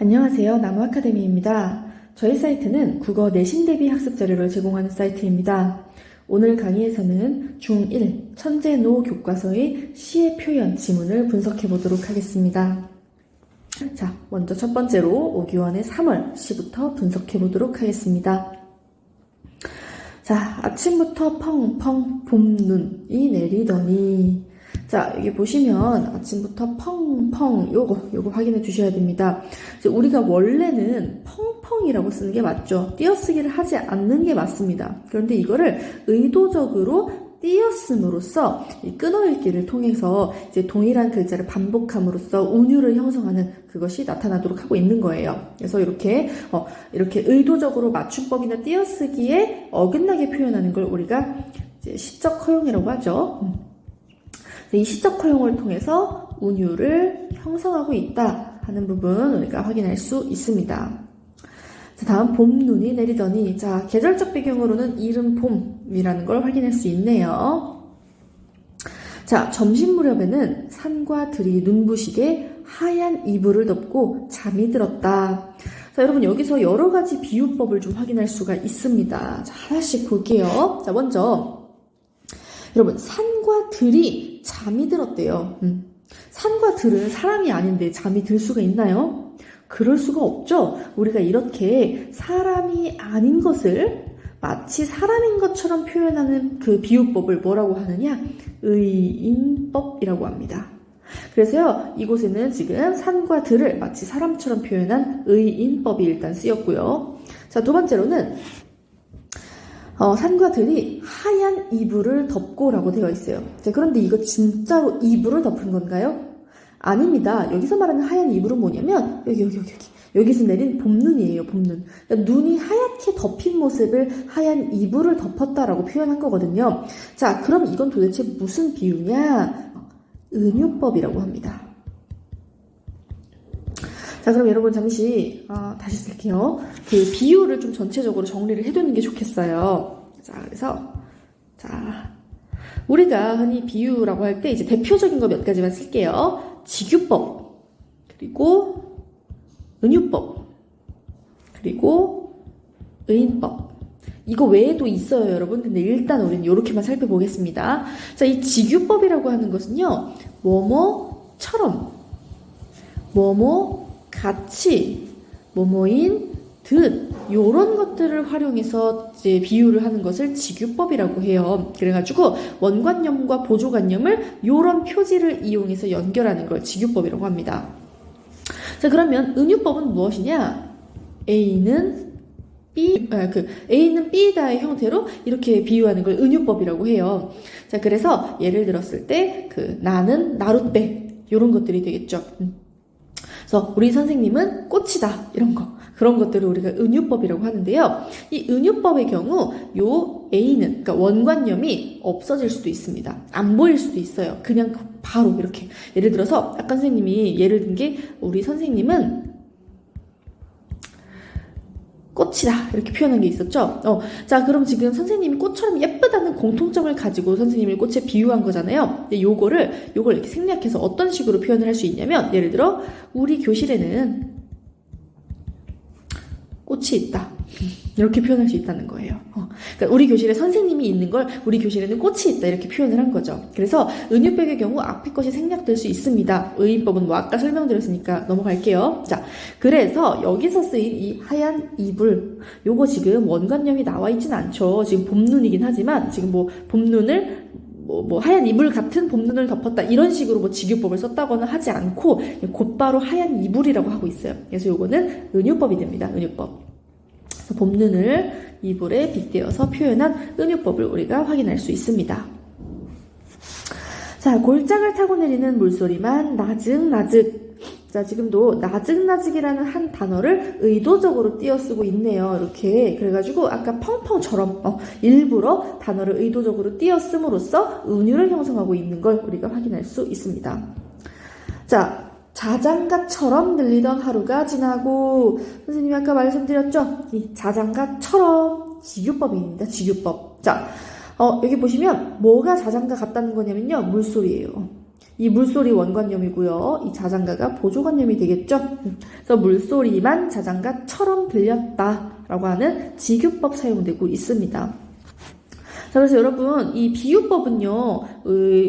안녕하세요. 나무아카데미입니다. 저희 사이트는 국어 내신 대비 학습 자료를 제공하는 사이트입니다. 오늘 강의에서는 중1 천재노 교과서의 시의 표현 지문을 분석해 보도록 하겠습니다. 자, 먼저 첫 번째로 5기원의 3월 시부터 분석해 보도록 하겠습니다. 자, 아침부터 펑펑 봄눈이 내리더니, 자, 여기 보시면 아침부터 펑펑 요거 확인해 주셔야 됩니다. 우리가 원래는 펑펑이라고 쓰는 게 맞죠. 띄어쓰기를 하지 않는 게 맞습니다. 그런데 이거를 의도적으로 띄었음으로써 이 끊어읽기를 통해서 이제 동일한 글자를 반복함으로써 운율을 형성하는 그것이 나타나도록 하고 있는 거예요. 그래서 이렇게 의도적으로 맞춤법이나 띄어쓰기에 어긋나게 표현하는 걸 우리가 이제 시적 허용이라고 하죠. 이 시적 허용을 통해서 운율을 형성하고 있다 하는 부분 우리가 확인할 수 있습니다. 자, 다음 봄눈이 내리더니, 자, 계절적 배경으로는 이른 봄이라는 걸 확인할 수 있네요. 자, 점심 무렵에는 산과 들이 눈부시게 하얀 이불을 덮고 잠이 들었다. 자, 여러분 여기서 여러 가지 비유법을 좀 확인할 수가 있습니다. 자, 하나씩 볼게요. 자, 먼저 여러분 산과 들이 잠이 들었대요. 산과 들은 사람이 아닌데 잠이 들 수가 있나요? 그럴 수가 없죠. 우리가 이렇게 사람이 아닌 것을 마치 사람인 것처럼 표현하는 그 비유법을 뭐라고 하느냐? 의인법이라고 합니다. 그래서요, 이곳에는 지금 산과 들을 마치 사람처럼 표현한 의인법이 일단 쓰였고요. 자, 두 번째로는 산과 들이 하얀 이불을 덮고라고 되어 있어요. 자, 그런데 이거 진짜로 이불을 덮은 건가요? 아닙니다. 여기서 말하는 하얀 이불은 뭐냐면 여기서 내린 봄눈이에요. 봄눈. 그러니까 눈이 하얗게 덮인 모습을 하얀 이불을 덮었다라고 표현한 거거든요. 자, 그럼 이건 도대체 무슨 비유냐? 은유법이라고 합니다. 자, 그럼 여러분 잠시 다시 쓸게요. 그 비유를 좀 전체적으로 정리를 해두는 게 좋겠어요. 자, 그래서 우리가 흔히 비유라고 할 때 이제 대표적인 거 몇 가지만 쓸게요. 직유법, 그리고 은유법, 그리고 의인법. 이거 외에도 있어요, 여러분. 근데 일단 우리는 이렇게만 살펴보겠습니다. 자, 이 직유법이라고 하는 것은요, 뭐뭐처럼, 뭐뭐 같이, 뭐뭐인 듯, 요런 것들을 활용해서 이제 비유를 하는 것을 직유법이라고 해요. 그래가지고 원관념과 보조관념을 요런 표지를 이용해서 연결하는 걸 직유법이라고 합니다. 자, 그러면 은유법은 무엇이냐? A는 B다의 형태로 이렇게 비유하는 걸 은유법이라고 해요. 자, 그래서 예를 들었을 때 나는 나룻배 요런 것들이 되겠죠. 그래서 우리 선생님은 꽃이다 이런 거 그런 것들을 우리가 은유법이라고 하는데요. 이 은유법의 경우 요 A는 그러니까 원관념이 없어질 수도 있습니다. 안 보일 수도 있어요. 그냥 바로 이렇게 예를 들어서 아까 선생님이 예를 든 게 우리 선생님은 꽃이다 이렇게 표현한 게 있었죠. 자, 그럼 지금 선생님이 꽃처럼 예쁘다는 공통점을 가지고 선생님을 꽃에 비유한 거잖아요. 근데 요걸 이렇게 생략해서 어떤 식으로 표현을 할 수 있냐면 예를 들어 우리 교실에는 꽃이 있다 이렇게 표현할 수 있다는 거예요. 그러니까 우리 교실에 선생님이 있는 걸 우리 교실에는 꽃이 있다 이렇게 표현을 한 거죠. 그래서 은유법의 경우 앞에 것이 생략될 수 있습니다. 의인법은 뭐 아까 설명드렸으니까 넘어갈게요. 자, 그래서 여기서 쓰인 이 하얀 이불 요거 지금 원관념이 나와 있진 않죠. 지금 봄눈이긴 하지만 지금 뭐 봄눈을 하얀 이불 같은 봄눈을 덮었다 이런 식으로 직유법을 썼다거나 하지 않고 곧바로 하얀 이불이라고 하고 있어요. 그래서 요거는 은유법이 됩니다. 은유법. 그래서 봄눈을 이불에 빗대어서 표현한 은유법을 우리가 확인할 수 있습니다. 자, 골장을 타고 내리는 물소리만 나직나직. 자, 지금도 나직나직이라는 한 단어를 의도적으로 띄어쓰고 있네요. 이렇게. 그래가지고 아까 펑펑처럼 일부러 단어를 의도적으로 띄어쓰므로써 은유를 형성하고 있는 걸 우리가 확인할 수 있습니다. 자, 자장가처럼 들리던 하루가 지나고 선생님이 아까 말씀드렸죠? 이 자장가처럼 직유법입니다. 직유법. 자, 여기 보시면 뭐가 자장가 같다는 거냐면요. 물소리예요. 이 물소리 원관념이고요. 이 자장가가 보조관념이 되겠죠. 그래서 물소리만 자장가처럼 들렸다라고 하는 직유법 사용되고 있습니다. 자, 그래서 여러분 이 비유법은요,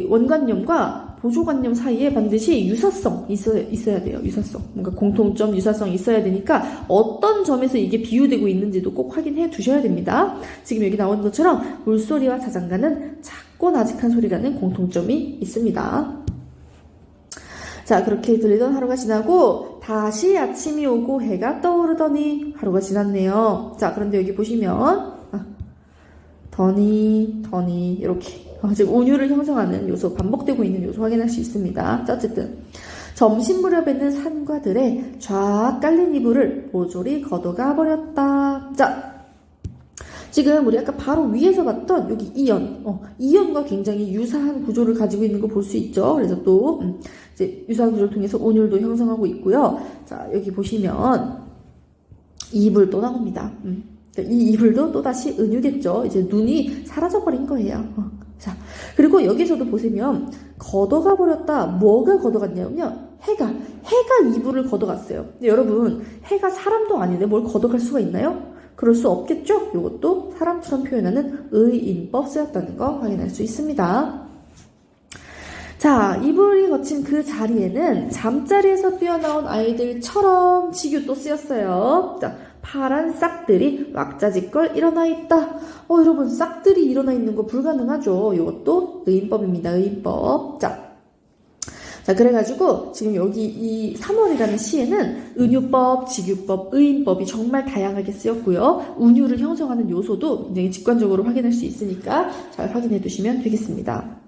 원관념과 보조관념 사이에 반드시 유사성 있어야 돼요. 유사성. 뭔가 공통점, 유사성 있어야 되니까 어떤 점에서 이게 비유되고 있는지도 꼭 확인해 두셔야 됩니다. 지금 여기 나오는 것처럼 물소리와 자장가는 작고 나직한 소리라는 공통점이 있습니다. 자, 그렇게 들리던 하루가 지나고 다시 아침이 오고 해가 떠오르더니 하루가 지났네요. 자, 그런데 여기 보시면 더니 이렇게 지금 운율을 형성하는 요소, 반복되고 있는 요소 확인할 수 있습니다. 자, 어쨌든 점심 무렵에는 산과 들에 쫙 깔린 이불을 모조리 걷어가 버렸다. 자, 지금 우리 아까 바로 위에서 봤던 여기 이연과 굉장히 유사한 구조를 가지고 있는 거 볼 수 있죠. 그래서 또 이제 유사한 구조를 통해서 운율도 형성하고 있고요. 자, 여기 보시면 이불 또 나옵니다. 이 이불도 또다시 은유겠죠. 이제 눈이 사라져버린 거예요. 자, 그리고 여기서도 보시면 걷어가 버렸다. 뭐가 걷어갔냐면요. 해가 이불을 걷어갔어요. 근데 여러분, 해가 사람도 아닌데 뭘 걷어갈 수가 있나요? 그럴 수 없겠죠? 이것도 사람처럼 표현하는 의인법 쓰였다는 거 확인할 수 있습니다. 자, 이불이 거친 그 자리에는 잠자리에서 뛰어나온 아이들처럼 직유 또 쓰였어요. 자, 파란 싹들이 왁자지껄 일어나 있다. 여러분, 싹들이 일어나 있는 거 불가능하죠. 이것도 의인법입니다. 의인법. 자, 그래가지고 지금 여기 이 3월이라는 시에는 은유법, 직유법, 의인법이 정말 다양하게 쓰였고요. 운유를 형성하는 요소도 굉장히 직관적으로 확인할 수 있으니까 잘 확인해 두시면 되겠습니다.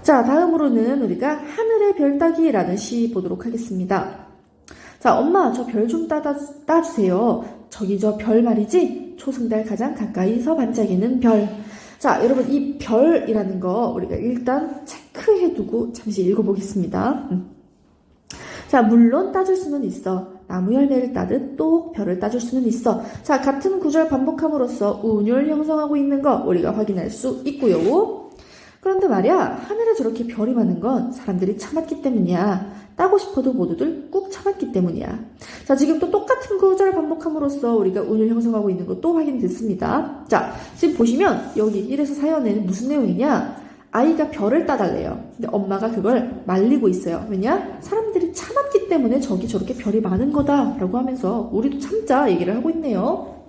자, 다음으로는 우리가 하늘의 별 따기라는 시 보도록 하겠습니다. 자, 엄마, 저 별 좀 따주세요. 저기 저 별 말이지? 초승달 가장 가까이서 반짝이는 별. 자, 여러분 이 별이라는 거 우리가 일단 체크해두고 잠시 읽어보겠습니다. 자, 물론 따줄 수는 있어. 나무 열매를 따듯 또 별을 따줄 수는 있어. 자, 같은 구절 반복함으로써 운율 형성하고 있는 거 우리가 확인할 수 있고요. 그런데 말이야, 하늘에 저렇게 별이 많은 건 사람들이 참았기 때문이야. 따고 싶어도 모두들 꾹 참았기 때문이야. 자, 지금 또 똑같은 구절을 반복함으로써 우리가 운을 형성하고 있는 것도 확인됐습니다. 자, 지금 보시면 여기 1에서 4연에는 무슨 내용이냐? 아이가 별을 따달래요. 근데 엄마가 그걸 말리고 있어요. 왜냐? 사람들이 참았기 때문에 저기 저렇게 별이 많은 거다라고 하면서 우리도 참자 얘기를 하고 있네요.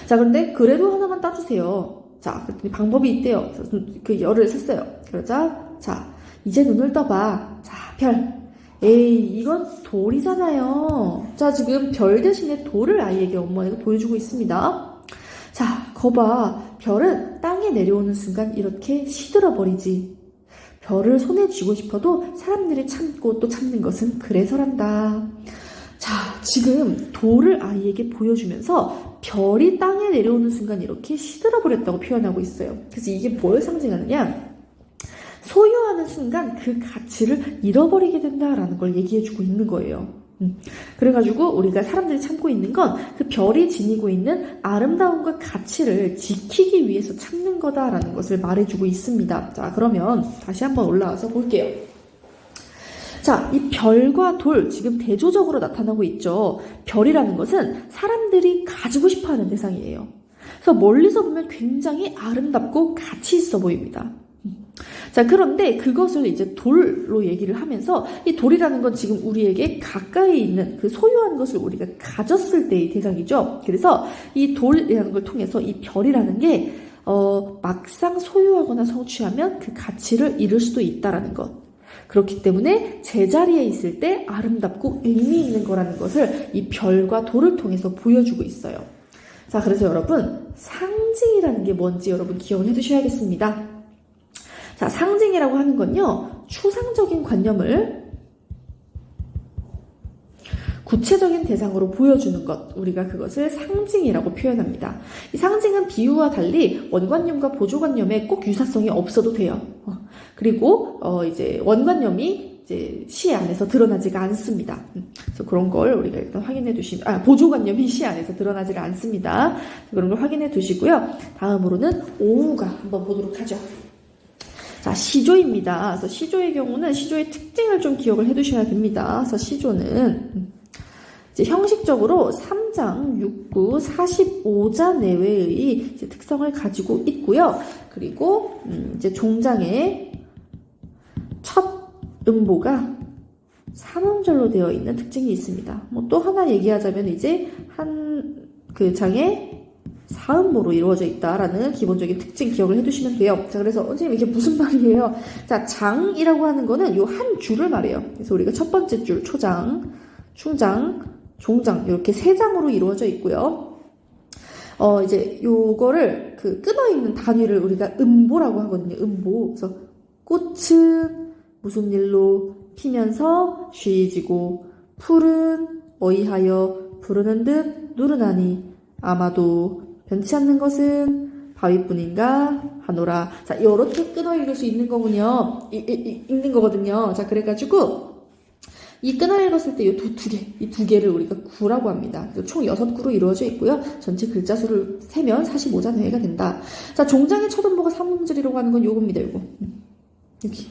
자, 그런데 그래도 하나만 따주세요. 자, 그랬더니 방법이 있대요. 그 열을 셌어요. 그러자, 자, 이제 눈을 떠봐. 자, 별. 에이, 이건 돌이잖아요. 자, 지금 별 대신에 돌을 아이에게 어머니가 보여주고 있습니다. 자, 거봐. 별은 땅에 내려오는 순간 이렇게 시들어버리지. 별을 손에 쥐고 싶어도 사람들이 참고 또 참는 것은 그래서란다. 자, 지금 돌을 아이에게 보여주면서 별이 땅에 내려오는 순간 이렇게 시들어버렸다고 표현하고 있어요. 그래서 이게 뭘 상징하느냐? 소유하는 순간 그 가치를 잃어버리게 된다라는 걸 얘기해주고 있는 거예요. 그래가지고 우리가 사람들이 참고 있는 건 그 별이 지니고 있는 아름다움과 가치를 지키기 위해서 참는 거다라는 것을 말해주고 있습니다. 자, 그러면 다시 한번 올라와서 볼게요. 자, 이 별과 돌 지금 대조적으로 나타나고 있죠. 별이라는 것은 사람들이 가지고 싶어하는 대상이에요. 그래서 멀리서 보면 굉장히 아름답고 가치 있어 보입니다. 자, 그런데 그것을 이제 돌로 얘기를 하면서 이 돌이라는 건 지금 우리에게 가까이 있는 그 소유한 것을 우리가 가졌을 때의 대상이죠. 그래서 이 돌이라는 걸 통해서 이 별이라는 게 막상 소유하거나 성취하면 그 가치를 잃을 수도 있다라는 것. 그렇기 때문에 제자리에 있을 때 아름답고 의미 있는 거라는 것을 이 별과 돌을 통해서 보여주고 있어요. 자, 그래서 여러분 상징이라는 게 뭔지 여러분 기억을 해두셔야겠습니다. 자, 상징이라고 하는 건요, 추상적인 관념을 구체적인 대상으로 보여주는 것, 우리가 그것을 상징이라고 표현합니다. 이 상징은 비유와 달리 원관념과 보조관념에 꼭 유사성이 없어도 돼요. 그리고 이제 원관념이 이제 시 안에서 드러나지가 않습니다. 그래서 그런 걸 우리가 일단 확인해 두시면, 보조관념이 시 안에서 드러나지가 않습니다. 그런 걸 확인해 두시고요. 다음으로는 오후가 한번 보도록 하죠. 자, 시조입니다. 그래서 시조의 경우는 시조의 특징을 좀 기억을 해두셔야 됩니다. 그래서 시조는 이제 형식적으로 3장, 6구, 45자 내외의 이제 특성을 가지고 있고요. 그리고 이제 종장의 첫 음보가 삼음절로 되어 있는 특징이 있습니다. 뭐 또 하나 얘기하자면 이제 한 그 장에 사음보로 이루어져 있다라는 기본적인 특징 기억을 해두시면 돼요. 자, 그래서 선생님 이게 무슨 말이에요? 자, 장이라고 하는 거는 요 한 줄을 말해요. 그래서 우리가 첫 번째 줄 초장, 충장, 종장 이렇게 세 장으로 이루어져 있고요. 이제 요거를 그 끊어 있는 단위를 우리가 음보라고 하거든요. 음보. 그래서 꽃은 무슨 일로 피면서 쉬지고 풀은 어이하여 부르는 듯 누르나니 아마도 변치 않는 것은 바위뿐인가 하노라. 자, 이렇게 끊어 읽을 수 있는 거군요. 읽는 거거든요. 자, 그래가지고 이 끊어 읽었을 때 이 두 개를 우리가 구라고 합니다. 총 6구로 이루어져 있고요. 전체 글자 수를 세면 45자 내외가 된다. 자, 종장의 첫 음보가 삼음절이라고 하는 건 요겁니다. 요거. 여기.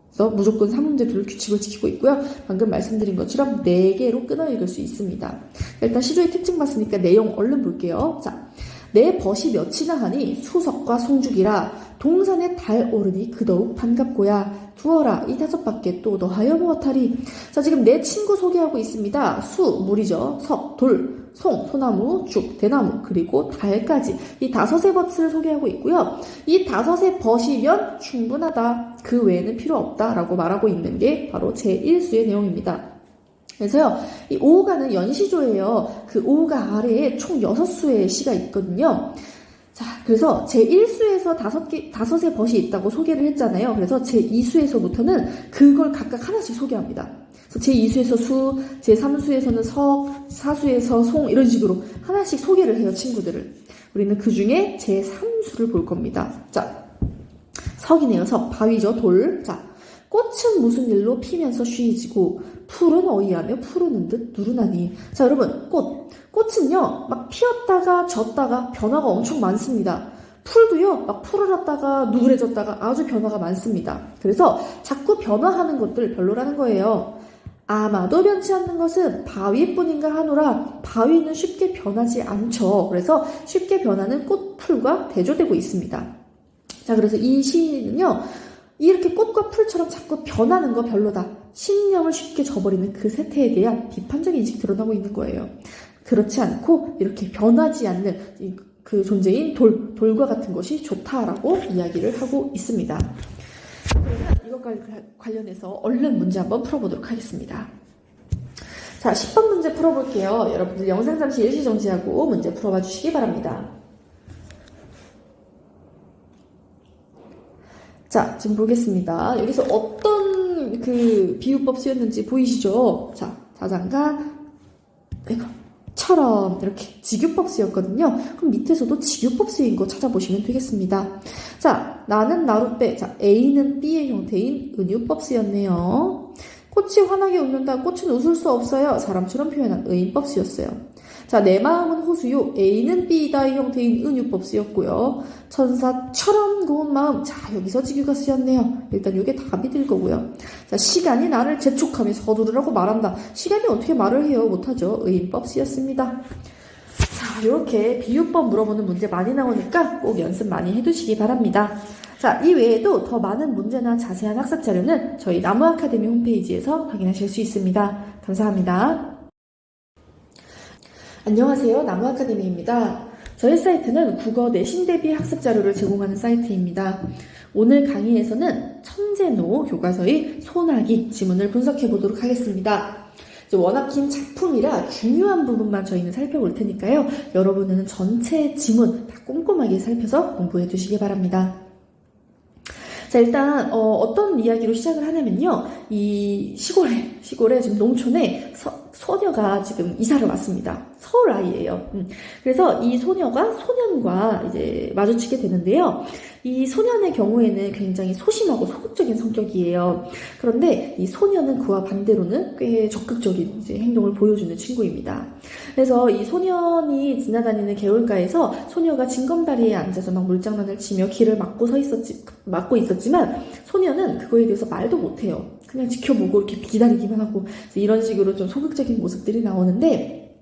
그래서 무조건 삼음절을 규칙을 지키고 있고요. 방금 말씀드린 것처럼 4개로 끊어 읽을 수 있습니다. 일단 시조의 특징 봤으니까 내용 얼른 볼게요. 자, 내 벗이 몇이나 하니 수석과 송죽이라 동산에 달 오르니 그더욱 반갑고야 두어라 이 5밖에 또 너하여 무엇하리. 자, 지금 내 친구 소개하고 있습니다. 수, 물이죠. 석, 돌, 송, 소나무, 죽, 대나무, 그리고 달까지 이 5의 벗을 소개하고 있고요. 이 5의 벗이면 충분하다. 그 외에는 필요 없다라고 말하고 있는 게 바로 제1수의 내용입니다. 그래서요, 이 오가는 연시조예요. 그 오가 아래에 총 6수의 시가 있거든요. 자, 그래서 제1수에서 5의 벗이 있다고 소개를 했잖아요. 그래서 제2수에서부터는 그걸 각각 하나씩 소개합니다. 그래서 제2수에서 수, 제3수에서는 석, 4수에서 송 이런 식으로 하나씩 소개를 해요, 친구들을. 우리는 그 중에 제3수를 볼 겁니다. 자, 석이네요. 석, 바위죠, 돌. 자, 꽃은 무슨 일로 피면서 쉬지고 풀은 어이하며 푸르는 듯 누르나니. 자, 여러분, 꽃은요 막 피었다가 졌다가 변화가 엄청 많습니다. 풀도요 막 푸르렀다가 누그레졌다가 아주 변화가 많습니다. 그래서 자꾸 변화하는 것들 별로라는 거예요. 아마도 변치 않는 것은 바위뿐인가 하노라. 바위는 쉽게 변하지 않죠. 그래서 쉽게 변하는 꽃풀과 대조되고 있습니다. 자, 그래서 이 시는요 이렇게 꽃과 풀처럼 자꾸 변하는 거 별로다. 신념을 쉽게 저버리는 그 세태에 대한 비판적인 인식이 드러나고 있는 거예요. 그렇지 않고 이렇게 변하지 않는 그 존재인 돌과 같은 것이 좋다라고 이야기를 하고 있습니다. 그러면 이것과 관련해서 얼른 문제 한번 풀어보도록 하겠습니다. 자, 10번 문제 풀어볼게요. 여러분들 영상 잠시 일시 정지하고 문제 풀어봐 주시기 바랍니다. 자, 지금 보겠습니다. 여기서 어떤 그 비유법 쓰였는지 보이시죠? 자, 자장가, 처럼 이렇게 직유법 쓰였거든요. 그럼 밑에서도 직유법 쓰인 거 찾아보시면 되겠습니다. 자, 나는 나루 빼. 자, A는 B의 형태인 은유법 쓰였네요. 꽃이 환하게 웃는다. 꽃은 웃을 수 없어요. 사람처럼 표현한 의인법 쓰였어요. 자, 내 마음은 호수요. A는 B다의 형태인 은유법 쓰였고요. 천사처럼 고운 마음. 자, 여기서 직유가 쓰였네요. 일단 이게 답이 될 거고요. 자, 시간이 나를 재촉하며 서두르라고 말한다. 시간이 어떻게 말을 해요? 못하죠. 의인법 쓰였습니다. 자, 이렇게 비유법 물어보는 문제 많이 나오니까 꼭 연습 많이 해두시기 바랍니다. 자, 이 외에도 더 많은 문제나 자세한 학습 자료는 저희 나무아카데미 홈페이지에서 확인하실 수 있습니다. 감사합니다. 안녕하세요. 나무아카데미입니다. 저희 사이트는 국어 내신 대비 학습 자료를 제공하는 사이트입니다. 오늘 강의에서는 천재노 교과서의 소나기 지문을 분석해 보도록 하겠습니다. 워낙 긴 작품이라 중요한 부분만 저희는 살펴볼 테니까요. 여러분은 전체 지문 다 꼼꼼하게 살펴서 공부해 두시기 바랍니다. 자, 일단 어떤 이야기로 시작을 하냐면요. 이 시골에 지금 농촌에 소녀가 지금 이사를 왔습니다. 서울 아이예요. 그래서 이 소녀가 소년과 이제 마주치게 되는데요. 이 소년의 경우에는 굉장히 소심하고 소극적인 성격이에요. 그런데 이 소녀는 그와 반대로는 꽤 적극적인 이제 행동을 보여주는 친구입니다. 그래서 이 소년이 지나다니는 개울가에서 소녀가 징검다리에 앉아서 막 물장난을 치며 길을 막고 있었지만 소녀는 그거에 대해서 말도 못해요. 그냥 지켜보고 이렇게 기다리기만 하고 이런 식으로 좀 소극적인 모습들이 나오는데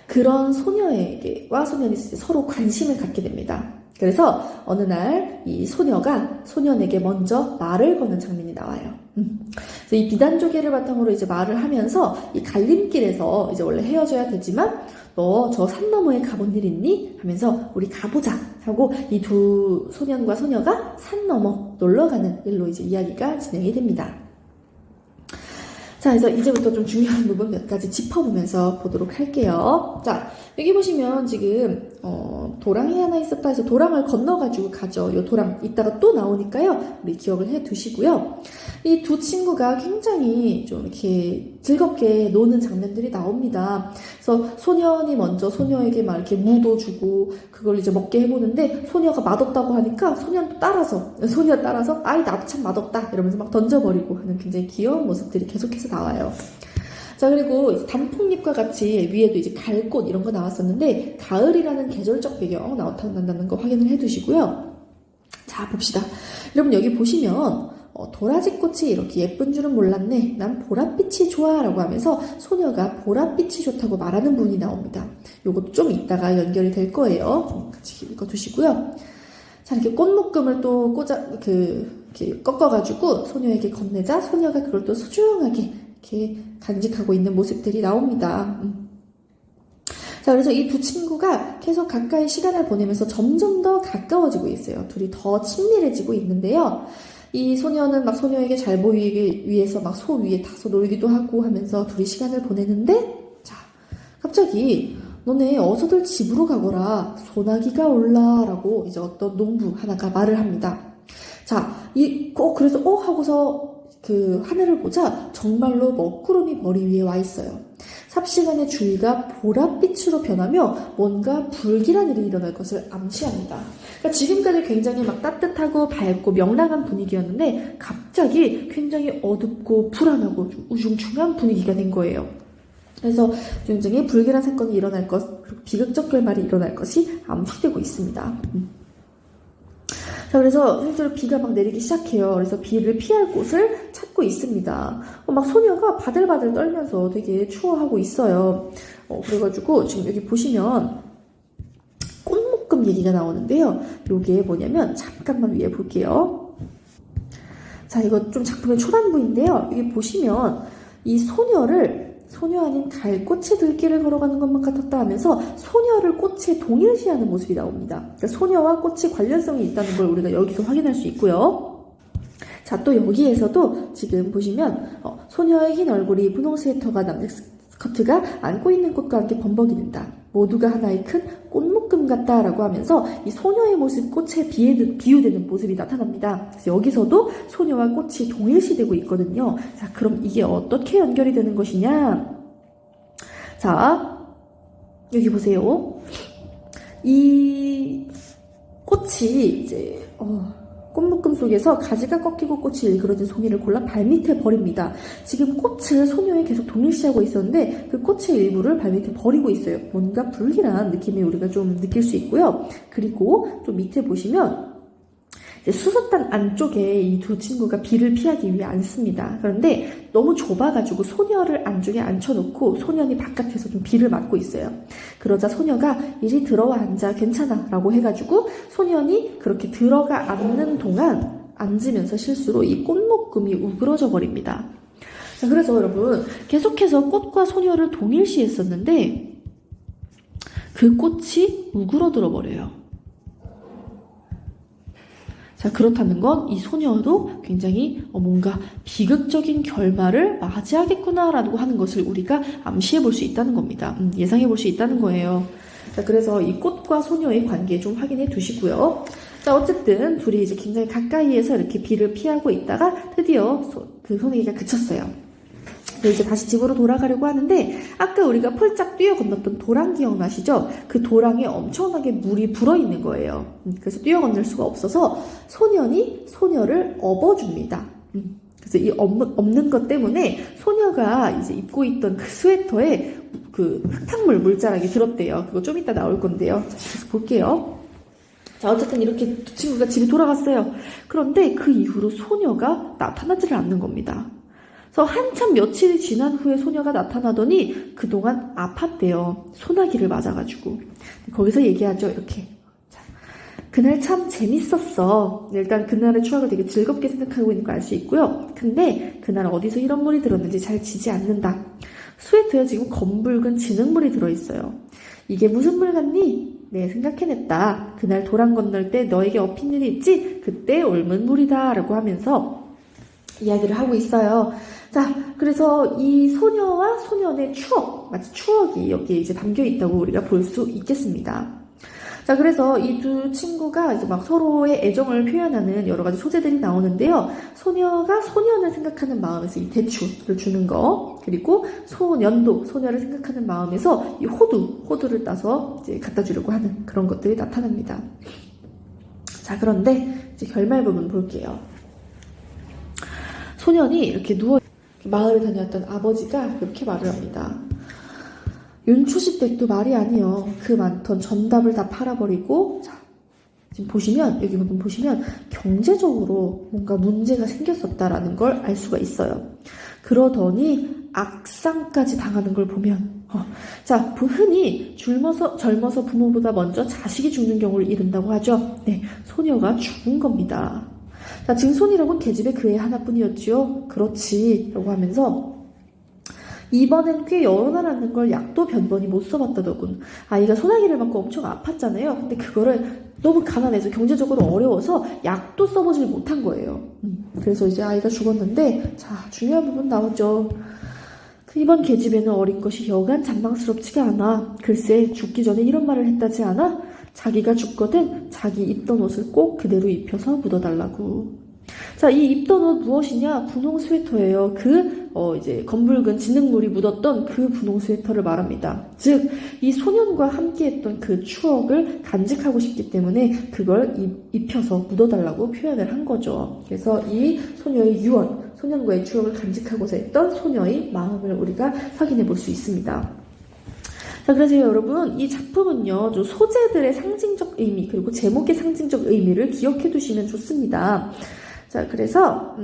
그런 소녀에게와 소년이 서로 관심을 갖게 됩니다. 그래서 어느 날 이 소녀가 소년에게 먼저 말을 거는 장면이 나와요. 그래서 이 비단조개를 바탕으로 이제 말을 하면서 이 갈림길에서 이제 원래 헤어져야 되지만 너 저 산 너머에 가본 일 있니? 하면서 우리 가보자 하고 이 두 소년과 소녀가 산 너머 놀러 가는 일로 이제 이야기가 진행이 됩니다. 자, 그래서 이제부터 좀 중요한 부분 몇 가지 짚어보면서 보도록 할게요. 자, 여기 보시면 지금 도랑이 하나 있었다 해서 도랑을 건너가지고 가죠. 이 도랑 이따가 또 나오니까요. 우리 기억을 해 두시고요. 이 두 친구가 굉장히 좀 이렇게 즐겁게 노는 장면들이 나옵니다. 그래서 소년이 먼저 소녀에게 막 이렇게 무도 주고 그걸 이제 먹게 해보는데 소녀가 맛없다고 하니까 소녀 따라서 아이 나도 참 맛없다 이러면서 막 던져버리고 하는 굉장히 귀여운 모습들이 계속해서 나와요. 자, 그리고 단풍잎과 같이 위에도 이제 갈꽃 이런 거 나왔었는데 가을이라는 계절적 배경 나타난다는 거 확인을 해 두시고요. 자, 봅시다. 여러분 여기 보시면 도라지꽃이 이렇게 예쁜 줄은 몰랐네. 난 보랏빛이 좋아 라고 하면서 소녀가 보랏빛이 좋다고 말하는 부분이 나옵니다. 요것도 좀 이따가 연결이 될 거예요. 좀 같이 읽어두시고요. 자, 이렇게 꽃묶음을 또 이렇게 꺾어가지고 소녀에게 건네자 소녀가 그걸 또 소중하게 이렇게 간직하고 있는 모습들이 나옵니다. 자, 그래서 이 두 친구가 계속 가까이 시간을 보내면서 점점 더 가까워지고 있어요. 둘이 더 친밀해지고 있는데요. 이 소녀는 막 소녀에게 잘 보이기 위해서 막 소 위에 타서 놀기도 하고 하면서 둘이 시간을 보내는데, 자, 갑자기 너네 어서들 집으로 가거라. 소나기가 올라. 라고 이제 어떤 농부 하나가 말을 합니다. 자, 그래서 하고서 그 하늘을 보자 정말로 먹구름이 머리 위에 와 있어요. 삽시간에 주위가 보랏빛으로 변하며 뭔가 불길한 일이 일어날 것을 암시합니다. 그러니까 지금까지 굉장히 막 따뜻하고 밝고 명랑한 분위기였는데 갑자기 굉장히 어둡고 불안하고 좀 우중충한 분위기가 된 거예요. 그래서 굉장히 불길한 사건이 일어날 것, 그리고 비극적 결말이 일어날 것이 암시되고 있습니다. 자, 그래서 실제로 비가 막 내리기 시작해요. 그래서 비를 피할 곳을 찾고 있습니다. 막 소녀가 바들바들 떨면서 되게 추워하고 있어요. 그래가지고 지금 여기 보시면 꽃묶음 얘기가 나오는데요. 이게 뭐냐면 잠깐만 위에 볼게요. 자, 이거 좀 작품의 초반부인데요. 여기 보시면 이 소녀 아닌 갈꽃의 들길을 걸어가는 것만 같았다 하면서 소녀를 꽃에 동일시하는 모습이 나옵니다. 그러니까 소녀와 꽃이 관련성이 있다는 걸 우리가 여기서 확인할 수 있고요. 자, 또 여기에서도 지금 보시면 소녀의 흰 얼굴이 분홍 스웨터가 남색 스커트가 안고 있는 꽃과 함께 범벅이는다. 모두가 하나의 큰 꽃묶음 같다라고 하면서 이 소녀의 모습 꽃에 비유되는 모습이 나타납니다. 그래서 여기서도 소녀와 꽃이 동일시되고 있거든요. 자, 그럼 이게 어떻게 연결이 되는 것이냐? 자, 여기 보세요. 이 꽃이 이제 꽃묶음 속에서 가지가 꺾이고 꽃이 일그러진 송이를 골라 발밑에 버립니다. 지금 꽃을 소녀에 계속 동일시하고 있었는데 그 꽃의 일부를 발밑에 버리고 있어요. 뭔가 불길한 느낌이 우리가 좀 느낄 수 있고요. 그리고 또 밑에 보시면 이제 수소탄 안쪽에 이 두 친구가 비를 피하기 위해 앉습니다. 그런데 너무 좁아가지고 소녀를 안쪽에 앉혀놓고 소년이 바깥에서 좀 비를 맞고 있어요. 그러자 소녀가 이리 들어와 앉아 괜찮아 라고 해가지고 소년이 그렇게 들어가 앉는 동안 앉으면서 실수로 이 꽃묶음이 우그러져 버립니다. 자, 그래서 여러분 계속해서 꽃과 소녀를 동일시했었는데 그 꽃이 우그러들어 버려요. 자, 그렇다는 건 이 소녀도 굉장히 뭔가 비극적인 결말을 맞이하겠구나라고 하는 것을 우리가 암시해 볼 수 있다는 겁니다. 예상해 볼 수 있다는 거예요. 자, 그래서 이 꽃과 소녀의 관계 좀 확인해 두시고요. 자, 어쨌든 둘이 이제 굉장히 가까이에서 이렇게 비를 피하고 있다가 드디어 그 소나기가 그쳤어요. 이제 다시 집으로 돌아가려고 하는데 아까 우리가 폴짝 뛰어 건넜던 도랑 기억나시죠? 그 도랑에 엄청나게 물이 불어있는 거예요. 그래서 뛰어 건널 수가 없어서 소년이 소녀를 업어줍니다. 그래서 이 없는 것 때문에 소녀가 이제 입고 있던 그 스웨터에 그 흙탕물 물자락이 들었대요. 그거 좀 이따 나올 건데요. 자, 계속 볼게요. 자, 어쨌든 이렇게 두 친구가 집에 돌아갔어요. 그런데 그 이후로 소녀가 나타나지를 않는 겁니다. 그래서 한참 며칠이 지난 후에 소녀가 나타나더니 그동안 아팠대요. 소나기를 맞아가지고. 거기서 얘기하죠. 이렇게. 자, 그날 참 재밌었어. 일단 그날의 추억을 되게 즐겁게 생각하고 있는 거 알 수 있고요. 근데 그날 어디서 이런 물이 들었는지 잘 지지 않는다. 스웨터에 지금 검붉은 진흙물이 들어있어요. 이게 무슨 물 같니? 네, 생각해냈다. 그날 도랑 건널 때 너에게 업힌 일이 있지? 그때 옮은 물이다. 라고 하면서 이야기를 하고 있어요. 자, 그래서 이 소녀와 소년의 추억, 마치 추억이 여기에 이제 담겨 있다고 우리가 볼 수 있겠습니다. 자, 그래서 이 두 친구가 이제 막 서로의 애정을 표현하는 여러 가지 소재들이 나오는데요. 소녀가 소년을 생각하는 마음에서 이 대추를 주는 거, 그리고 소년도 소녀를 생각하는 마음에서 이 호두를 따서 이제 갖다 주려고 하는 그런 것들이 나타납니다. 자, 그런데 이제 결말 부분 볼게요. 소년이 이렇게 누워 마을에 다녔던 아버지가 이렇게 말을 합니다. 윤초시댁도 말이 아니여. 그 많던 전답을 다 팔아버리고, 자, 지금 보시면, 여기 부분 보시면, 경제적으로 뭔가 문제가 생겼었다라는 걸 알 수가 있어요. 그러더니, 악상까지 당하는 걸 보면, 자, 흔히 젊어서 부모보다 먼저 자식이 죽는 경우를 이른다고 하죠. 네, 소녀가 죽은 겁니다. 자, 증손이라고는 계집애 그 애 하나뿐이었지요. 그렇지. 라고 하면서, 이번엔 꽤 열어놔라는 걸 약도 변번이 못 써봤다더군. 아이가 소나기를 맞고 엄청 아팠잖아요. 근데 그거를 너무 가난해서 경제적으로 어려워서 약도 써보질 못한 거예요. 그래서 이제 아이가 죽었는데, 자, 중요한 부분 나오죠. 이번 계집애는 어린 것이 여간 잔망스럽지가 않아. 글쎄, 죽기 전에 이런 말을 했다지 않아? 자기가 죽거든 자기 입던 옷을 꼭 그대로 입혀서 묻어달라고. 자, 이 입던 옷 무엇이냐? 분홍 스웨터예요. 이제 검붉은 진흙물이 묻었던 그 분홍 스웨터를 말합니다. 즉, 이 소년과 함께했던 그 추억을 간직하고 싶기 때문에 그걸 입혀서 묻어달라고 표현을 한 거죠. 그래서 이 소녀의 유언, 소년과의 추억을 간직하고자 했던 소녀의 마음을 우리가 확인해 볼 수 있습니다. 자, 그래서 여러분, 이 작품은요, 좀 소재들의 상징적 의미, 그리고 제목의 상징적 의미를 기억해 두시면 좋습니다. 자, 그래서,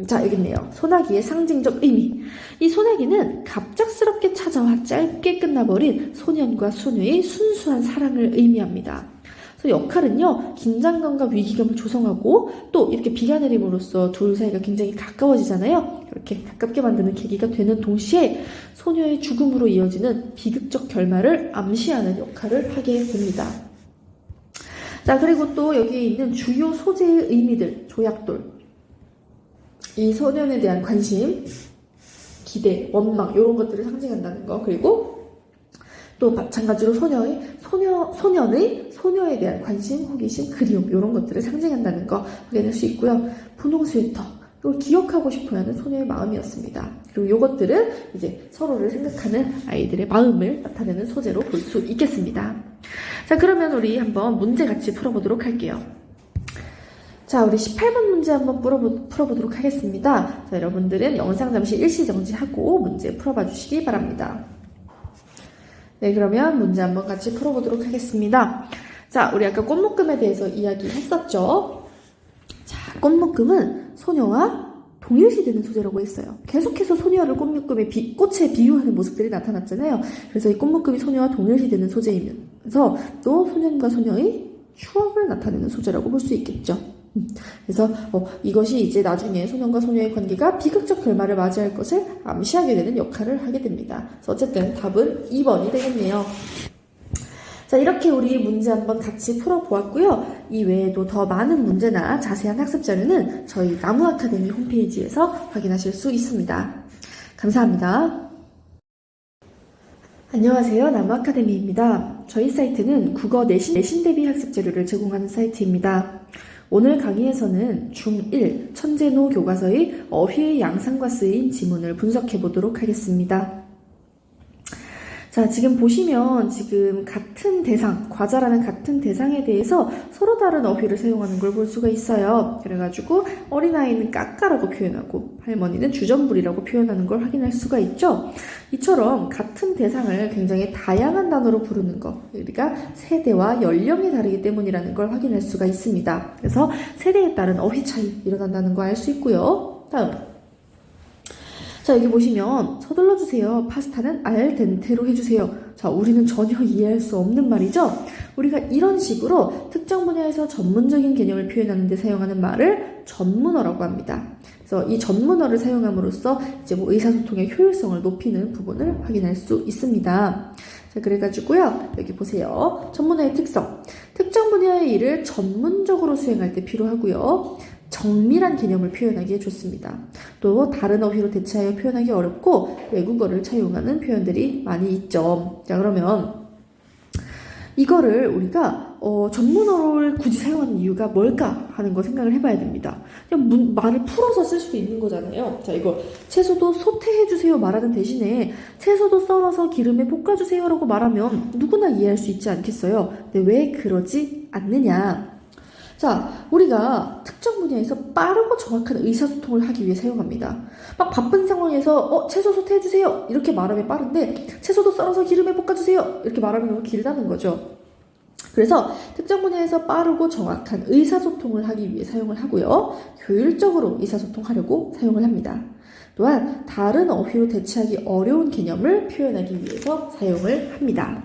자, 여기 있네요. 소나기의 상징적 의미. 이 소나기는 갑작스럽게 찾아와 짧게 끝나버린 소년과 소녀의 순수한 사랑을 의미합니다. 그래서 역할은요, 긴장감과 위기감을 조성하고 또 이렇게 비가 내림으로써 둘 사이가 굉장히 가까워지잖아요. 이렇게 가깝게 만드는 계기가 되는 동시에 소녀의 죽음으로 이어지는 비극적 결말을 암시하는 역할을 하게 됩니다. 자, 그리고 또 여기에 있는 주요 소재의 의미들, 조약돌. 이 소년에 대한 관심, 기대, 원망, 이런 것들을 상징한다는 거. 그리고 또 마찬가지로 소녀에 대한 관심, 호기심, 그리움, 이런 것들을 상징한다는 거 확인할 수 있고요. 분홍 스웨터, 이걸 기억하고 싶어 하는 소녀의 마음이었습니다. 그리고 이것들은 이제 서로를 생각하는 아이들의 마음을 나타내는 소재로 볼 수 있겠습니다. 자, 그러면 우리 한번 문제 같이 풀어보도록 할게요. 자, 우리 18번 문제 한번 풀어보도록 하겠습니다. 자, 여러분들은 영상 잠시 일시정지하고 문제 풀어봐 주시기 바랍니다. 네, 그러면 문제 한번 같이 풀어보도록 하겠습니다. 자, 우리 아까 꽃묶음에 대해서 이야기했었죠. 자, 꽃묶음은 소녀와 동일시되는 소재라고 했어요. 계속해서 소녀를 꽃에 비유하는 모습들이 나타났잖아요. 그래서 이 꽃묶음이 소녀와 동일시되는 소재이면서 또 소년과 소녀의 추억을 나타내는 소재라고 볼 수 있겠죠. 그래서 이것이 이제 나중에 소년과 소녀의 관계가 비극적 결말을 맞이할 것을 암시하게 되는 역할을 하게 됩니다. 그래서 어쨌든 답은 2번이 되겠네요. 자, 이렇게 우리 문제 한번 같이 풀어보았고요. 이 외에도 더 많은 문제나 자세한 학습 자료는 저희 나무 아카데미 홈페이지에서 확인하실 수 있습니다. 감사합니다. 안녕하세요. 나무 아카데미입니다. 저희 사이트는 국어 내신 대비 학습 자료를 제공하는 사이트입니다. 오늘 강의에서는 중1 천재노 교과서의 어휘의 양상과 쓰인 지문을 분석해 보도록 하겠습니다. 자, 지금 보시면 지금 같은 대상, 과자라는 같은 대상에 대해서 서로 다른 어휘를 사용하는 걸 볼 수가 있어요. 그래가지고 어린아이는 까까라고 표현하고 할머니는 주전부리라고 표현하는 걸 확인할 수가 있죠. 이처럼 같은 대상을 굉장히 다양한 단어로 부르는 것, 우리가 세대와 연령이 다르기 때문이라는 걸 확인할 수가 있습니다. 그래서 세대에 따른 어휘 차이 일어난다는 거 알 수 있고요. 다음. 자, 여기 보시면 서둘러 주세요. 파스타는 알덴테로 해주세요. 자, 우리는 전혀 이해할 수 없는 말이죠. 우리가 이런 식으로 특정 분야에서 전문적인 개념을 표현하는 데 사용하는 말을 전문어라고 합니다. 그래서 이 전문어를 사용함으로써 이제 뭐 의사소통의 효율성을 높이는 부분을 확인할 수 있습니다. 자, 그래가지고요. 여기 보세요. 전문어의 특성. 특정 분야의 일을 전문적으로 수행할 때 필요하고요. 정밀한 개념을 표현하기에 좋습니다. 또 다른 어휘로 대체하여 표현하기 어렵고 외국어를 차용하는 표현들이 많이 있죠. 자, 그러면 이거를 우리가 전문어를 굳이 사용하는 이유가 뭘까 하는 거 생각을 해봐야 됩니다. 그냥 말을 풀어서 쓸 수도 있는 거잖아요. 자, 이거 채소도 소태해주세요 말하는 대신에 채소도 썰어서 기름에 볶아주세요 라고 말하면 누구나 이해할 수 있지 않겠어요? 근데 왜 그러지 않느냐? 자, 우리가 특정 분야에서 빠르고 정확한 의사소통을 하기 위해 사용합니다. 막 바쁜 상황에서 채소 소태해주세요 이렇게 말하면 빠른데 채소도 썰어서 기름에 볶아주세요 이렇게 말하면 너무 길다는 거죠. 그래서 특정 분야에서 빠르고 정확한 의사소통을 하기 위해 사용을 하고요. 효율적으로 의사소통하려고 사용을 합니다. 또한 다른 어휘로 대체하기 어려운 개념을 표현하기 위해서 사용을 합니다.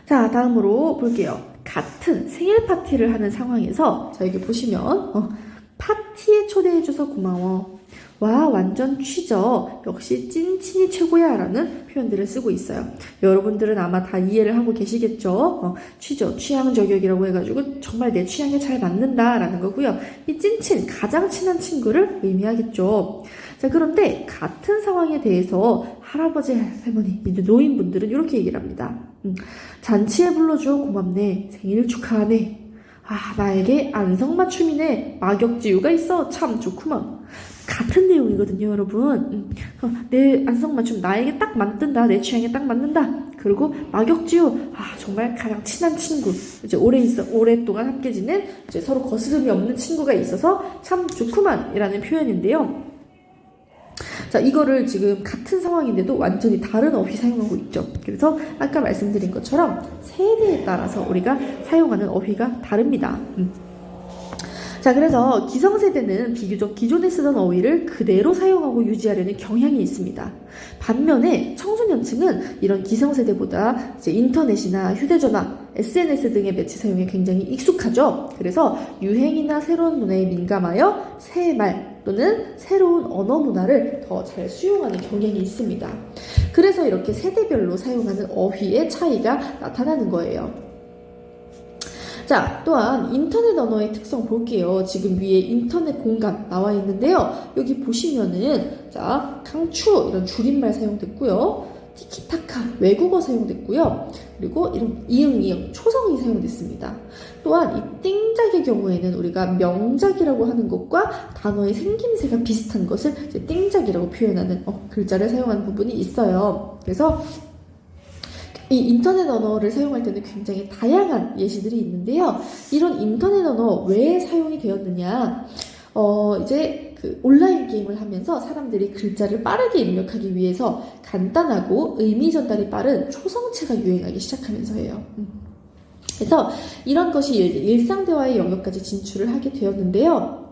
자, 다음으로 볼게요. 같은 생일 파티를 하는 상황에서 자, 여기 보시면 파티에 초대해줘서 고마워. 와, 완전 취저. 역시 찐친이 최고야 라는 표현들을 쓰고 있어요. 여러분들은 아마 다 이해를 하고 계시겠죠. 취저, 취향 저격이라고 해가지고 정말 내 취향에 잘 맞는다 라는 거고요. 이 찐친, 가장 친한 친구를 의미하겠죠. 자, 그런데 같은 상황에 대해서 할아버지, 할머니, 이제 노인분들은 이렇게 얘기를 합니다. 잔치에 불러줘 고맙네. 생일 축하하네. 아, 나에게 안성맞춤이네. 막역지우가 있어. 참 좋구먼. 같은 내용이거든요, 여러분. 내 안성맞춤 나에게 딱 맞는다. 내 취향에 딱 맞는다. 그리고 막역지우, 아, 정말 가장 친한 친구. 이제 오랫동안 함께 지낸 이제 서로 거스름이 없는 친구가 있어서 참 좋구만이라는 표현인데요. 자, 이거를 지금 같은 상황인데도 완전히 다른 어휘 사용하고 있죠. 그래서 아까 말씀드린 것처럼 세대에 따라서 우리가 사용하는 어휘가 다릅니다. 자, 그래서 기성세대는 비교적 기존에 쓰던 어휘를 그대로 사용하고 유지하려는 경향이 있습니다. 반면에 청소년층은 이런 기성세대보다 이제 인터넷이나 휴대전화, SNS 등의 매체 사용에 굉장히 익숙하죠. 그래서 유행이나 새로운 문화에 민감하여 새 말 또는 새로운 언어 문화를 더 잘 수용하는 경향이 있습니다. 그래서 이렇게 세대별로 사용하는 어휘의 차이가 나타나는 거예요. 자, 또한 인터넷 언어의 특성 볼게요. 지금 위에 인터넷 공감 나와 있는데요. 여기 보시면은 자, 강추 이런 줄임말 사용됐고요. 티키타카 외국어 사용됐고요. 그리고 이런 이응 초성이 사용됐습니다. 또한 이 띵작의 경우에는 우리가 명작이라고 하는 것과 단어의 생김새가 비슷한 것을 이제 띵작이라고 표현하는 글자를 사용하는 부분이 있어요. 그래서 이 인터넷 언어를 사용할 때는 굉장히 다양한 예시들이 있는데요. 이런 인터넷 언어 왜 사용이 되었느냐? 이제 그 온라인 게임을 하면서 사람들이 글자를 빠르게 입력하기 위해서 간단하고 의미 전달이 빠른 초성체가 유행하기 시작하면서예요. 그래서 이런 것이 일상 대화의 영역까지 진출을 하게 되었는데요.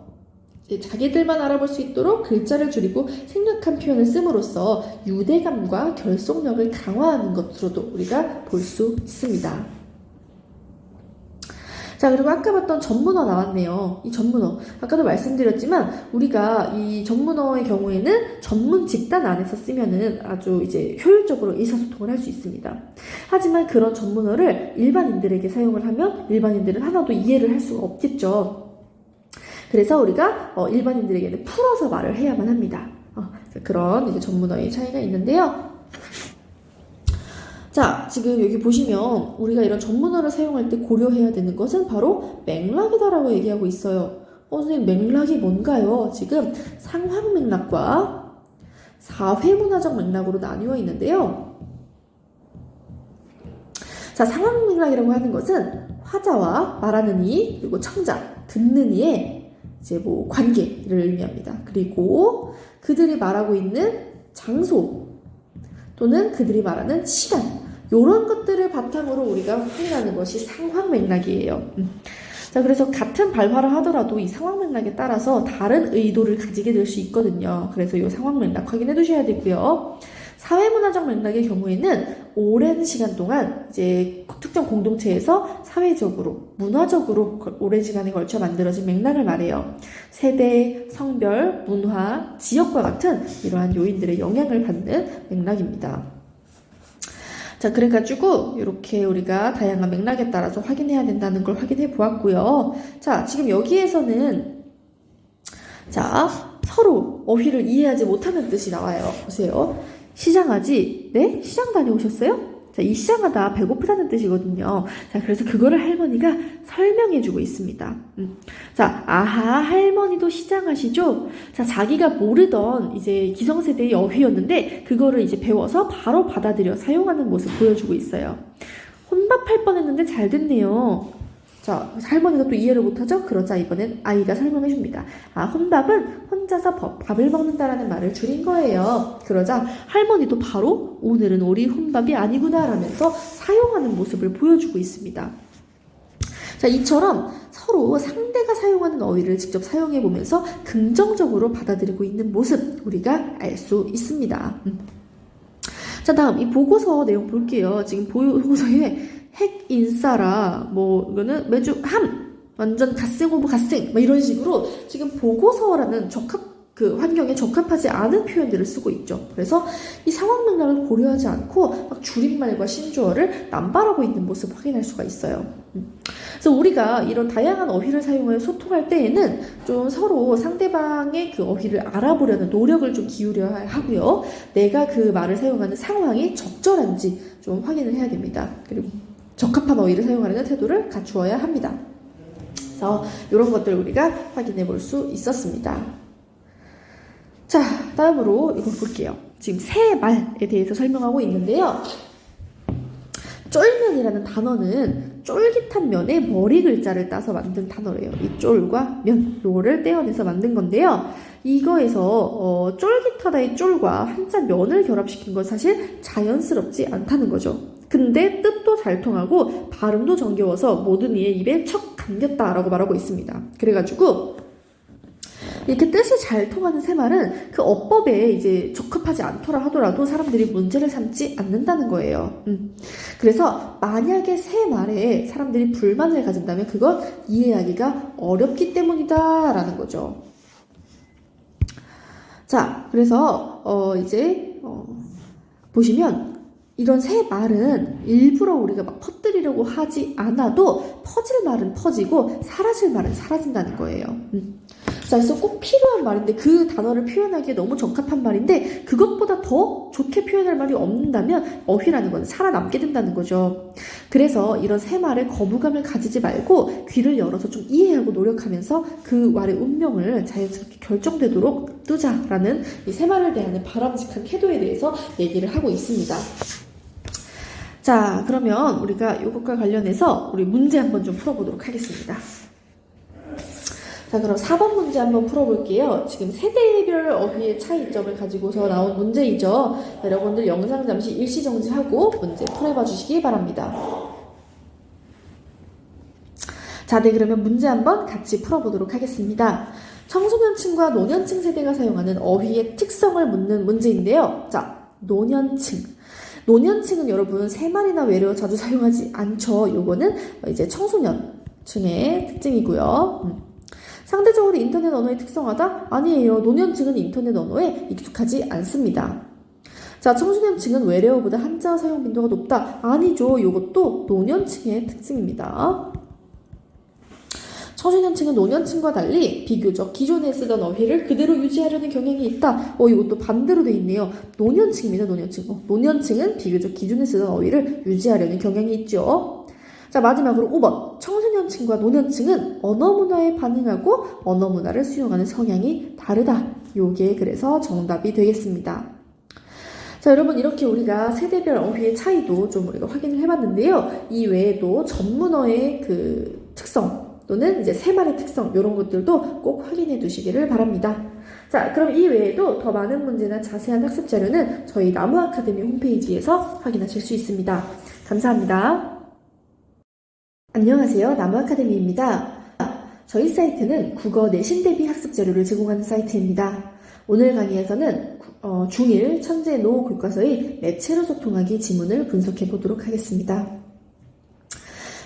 자기들만 알아볼 수 있도록 글자를 줄이고 생략한 표현을 씀으로써 유대감과 결속력을 강화하는 것으로도 우리가 볼 수 있습니다. 자, 그리고 아까 봤던 전문어 나왔네요. 이 전문어. 아까도 말씀드렸지만 우리가 이 전문어의 경우에는 전문 집단 안에서 쓰면은 아주 이제 효율적으로 의사소통을 할 수 있습니다. 하지만 그런 전문어를 일반인들에게 사용을 하면 일반인들은 하나도 이해를 할 수가 없겠죠. 그래서 우리가 일반인들에게는 풀어서 말을 해야만 합니다. 그런 이제 전문어의 차이가 있는데요. 자, 지금 여기 보시면 우리가 이런 전문어를 사용할 때 고려해야 되는 것은 바로 맥락이다라고 얘기하고 있어요. 선생님, 맥락이 뭔가요? 지금 상황 맥락과 사회문화적 맥락으로 나뉘어 있는데요. 자, 상황 맥락이라고 하는 것은 화자와 말하는 이, 그리고 청자, 듣는 이의 이제 뭐 관계를 의미합니다. 그리고 그들이 말하고 있는 장소 또는 그들이 말하는 시간, 이런 것들을 바탕으로 우리가 확인하는 것이 상황 맥락이에요. 자, 그래서 같은 발화를 하더라도 이 상황 맥락에 따라서 다른 의도를 가지게 될 수 있거든요. 그래서 이 상황 맥락 확인해 두셔야 되고요. 사회문화적 맥락의 경우에는 오랜 시간 동안 이제 특정 공동체에서 사회적으로, 문화적으로 오랜 시간에 걸쳐 만들어진 맥락을 말해요. 세대, 성별, 문화, 지역과 같은 이러한 요인들의 영향을 받는 맥락입니다. 자, 그래가지고 이렇게 우리가 다양한 맥락에 따라서 확인해야 된다는 걸 확인해 보았고요. 자, 지금 여기에서는 자, 서로 어휘를 이해하지 못하는 뜻이 나와요. 보세요. 시장하지? 네? 시장 다녀오셨어요? 자, 이 시장하다 배고프다는 뜻이거든요. 자, 그래서 그거를 할머니가 설명해주고 있습니다. 자, 아하, 할머니도 시장하시죠? 자, 자기가 모르던 이제 기성세대의 어휘였는데 그거를 이제 배워서 바로 받아들여 사용하는 모습 보여주고 있어요. 혼밥할 뻔했는데 잘 됐네요. 자, 할머니가 또 이해를 못하죠? 그러자 이번엔 아이가 설명해줍니다. 아, 혼밥은 혼자서 밥을 먹는다라는 말을 줄인 거예요. 그러자 할머니도 바로 오늘은 우리 혼밥이 아니구나 라면서 사용하는 모습을 보여주고 있습니다. 자, 이처럼 서로 상대가 사용하는 어휘를 직접 사용해보면서 긍정적으로 받아들이고 있는 모습 우리가 알 수 있습니다. 자, 다음 이 보고서 내용 볼게요. 지금 보고서에 핵 인싸라 뭐 이거는 매주 완전 갓생 오브 갓생 뭐 이런 식으로 지금 보고서라는 그 환경에 적합하지 않은 표현들을 쓰고 있죠. 그래서 이 상황 맥락을 고려하지 않고 막 줄임말과 신조어를 남발하고 있는 모습 확인할 수가 있어요. 그래서 우리가 이런 다양한 어휘를 사용하여 소통할 때에는 좀 서로 상대방의 그 어휘를 알아보려는 노력을 좀 기울여야 하고요. 내가 그 말을 사용하는 상황이 적절한지 좀 확인을 해야 됩니다. 그리고 적합한 어휘를 사용하려는 태도를 갖추어야 합니다. 그래서 이런 것들 우리가 확인해 볼 수 있었습니다. 자, 다음으로 이걸 볼게요. 지금 새 말에 대해서 설명하고 있는데요. 쫄면이라는 단어는 쫄깃한 면에 머리 글자를 따서 만든 단어래요. 이 쫄과 면, 요거를 떼어내서 만든 건데요. 이거에서 쫄깃하다의 쫄과 한자 면을 결합시킨 건 사실 자연스럽지 않다는 거죠. 근데 뜻도 잘 통하고 발음도 정겨워서 모든 이의 입에 척 감겼다라고 말하고 있습니다. 그래가지고 이렇게 뜻이 잘 통하는 새말은 그 어법에 이제 적합하지 않더라 하더라도 사람들이 문제를 삼지 않는다는 거예요. 그래서 만약에 새말에 사람들이 불만을 가진다면 그건 이해하기가 어렵기 때문이다라는 거죠. 자, 그래서 이제 보시면 이런 새 말은 일부러 우리가 막 퍼뜨리려고 하지 않아도 퍼질 말은 퍼지고 사라질 말은 사라진다는 거예요. 자, 그래서 꼭 필요한 말인데 그 단어를 표현하기에 너무 적합한 말인데 그것보다 더 좋게 표현할 말이 없는다면 어휘라는 건 살아남게 된다는 거죠. 그래서 이런 새 말에 거부감을 가지지 말고 귀를 열어서 좀 이해하고 노력하면서 그 말의 운명을 자연스럽게 결정되도록 두자라는 이 새 말을 대하는 바람직한 태도에 대해서 얘기를 하고 있습니다. 자, 그러면 우리가 이것과 관련해서 우리 문제 한번 좀 풀어보도록 하겠습니다. 자, 그럼 4번 문제 한번 풀어볼게요. 지금 세대별 어휘의 차이점을 가지고서 나온 문제이죠. 여러분들 영상 잠시 일시 정지하고 문제 풀어봐 주시기 바랍니다. 자, 네, 그러면 문제 한번 같이 풀어보도록 하겠습니다. 청소년층과 노년층 세대가 사용하는 어휘의 특성을 묻는 문제인데요. 자, 노년층. 노년층은 여러분 새 말이나 외래어 자주 사용하지 않죠. 요거는 이제 청소년층의 특징이고요. 상대적으로 인터넷 언어에 특성하다? 아니에요. 노년층은 인터넷 언어에 익숙하지 않습니다. 자, 청소년층은 외래어보다 한자 사용 빈도가 높다? 아니죠. 요것도 노년층의 특징입니다. 청소년층은 노년층과 달리 비교적 기존에 쓰던 어휘를 그대로 유지하려는 경향이 있다. 이것도 반대로 돼 있네요. 노년층입니다. 노년층. 노년층은 비교적 기존에 쓰던 어휘를 유지하려는 경향이 있죠. 자, 마지막으로 5번. 청소년층과 노년층은 언어 문화에 반응하고 언어 문화를 수용하는 성향이 다르다. 요게 그래서 정답이 되겠습니다. 자, 여러분 이렇게 우리가 세대별 어휘의 차이도 좀 우리가 확인을 해봤는데요. 이 외에도 전문어의 그 특성 또는 이제 세말의 특성 이런 것들도 꼭 확인해 두시기를 바랍니다. 자, 그럼 이 외에도 더 많은 문제나 자세한 학습 자료는 저희 나무 아카데미 홈페이지에서 확인하실 수 있습니다. 감사합니다. 안녕하세요. 나무 아카데미입니다. 저희 사이트는 국어 내신 대비 학습 자료를 제공하는 사이트입니다. 오늘 강의에서는 중1 천재 노 교과서의 매체로 소통하기 지문을 분석해 보도록 하겠습니다.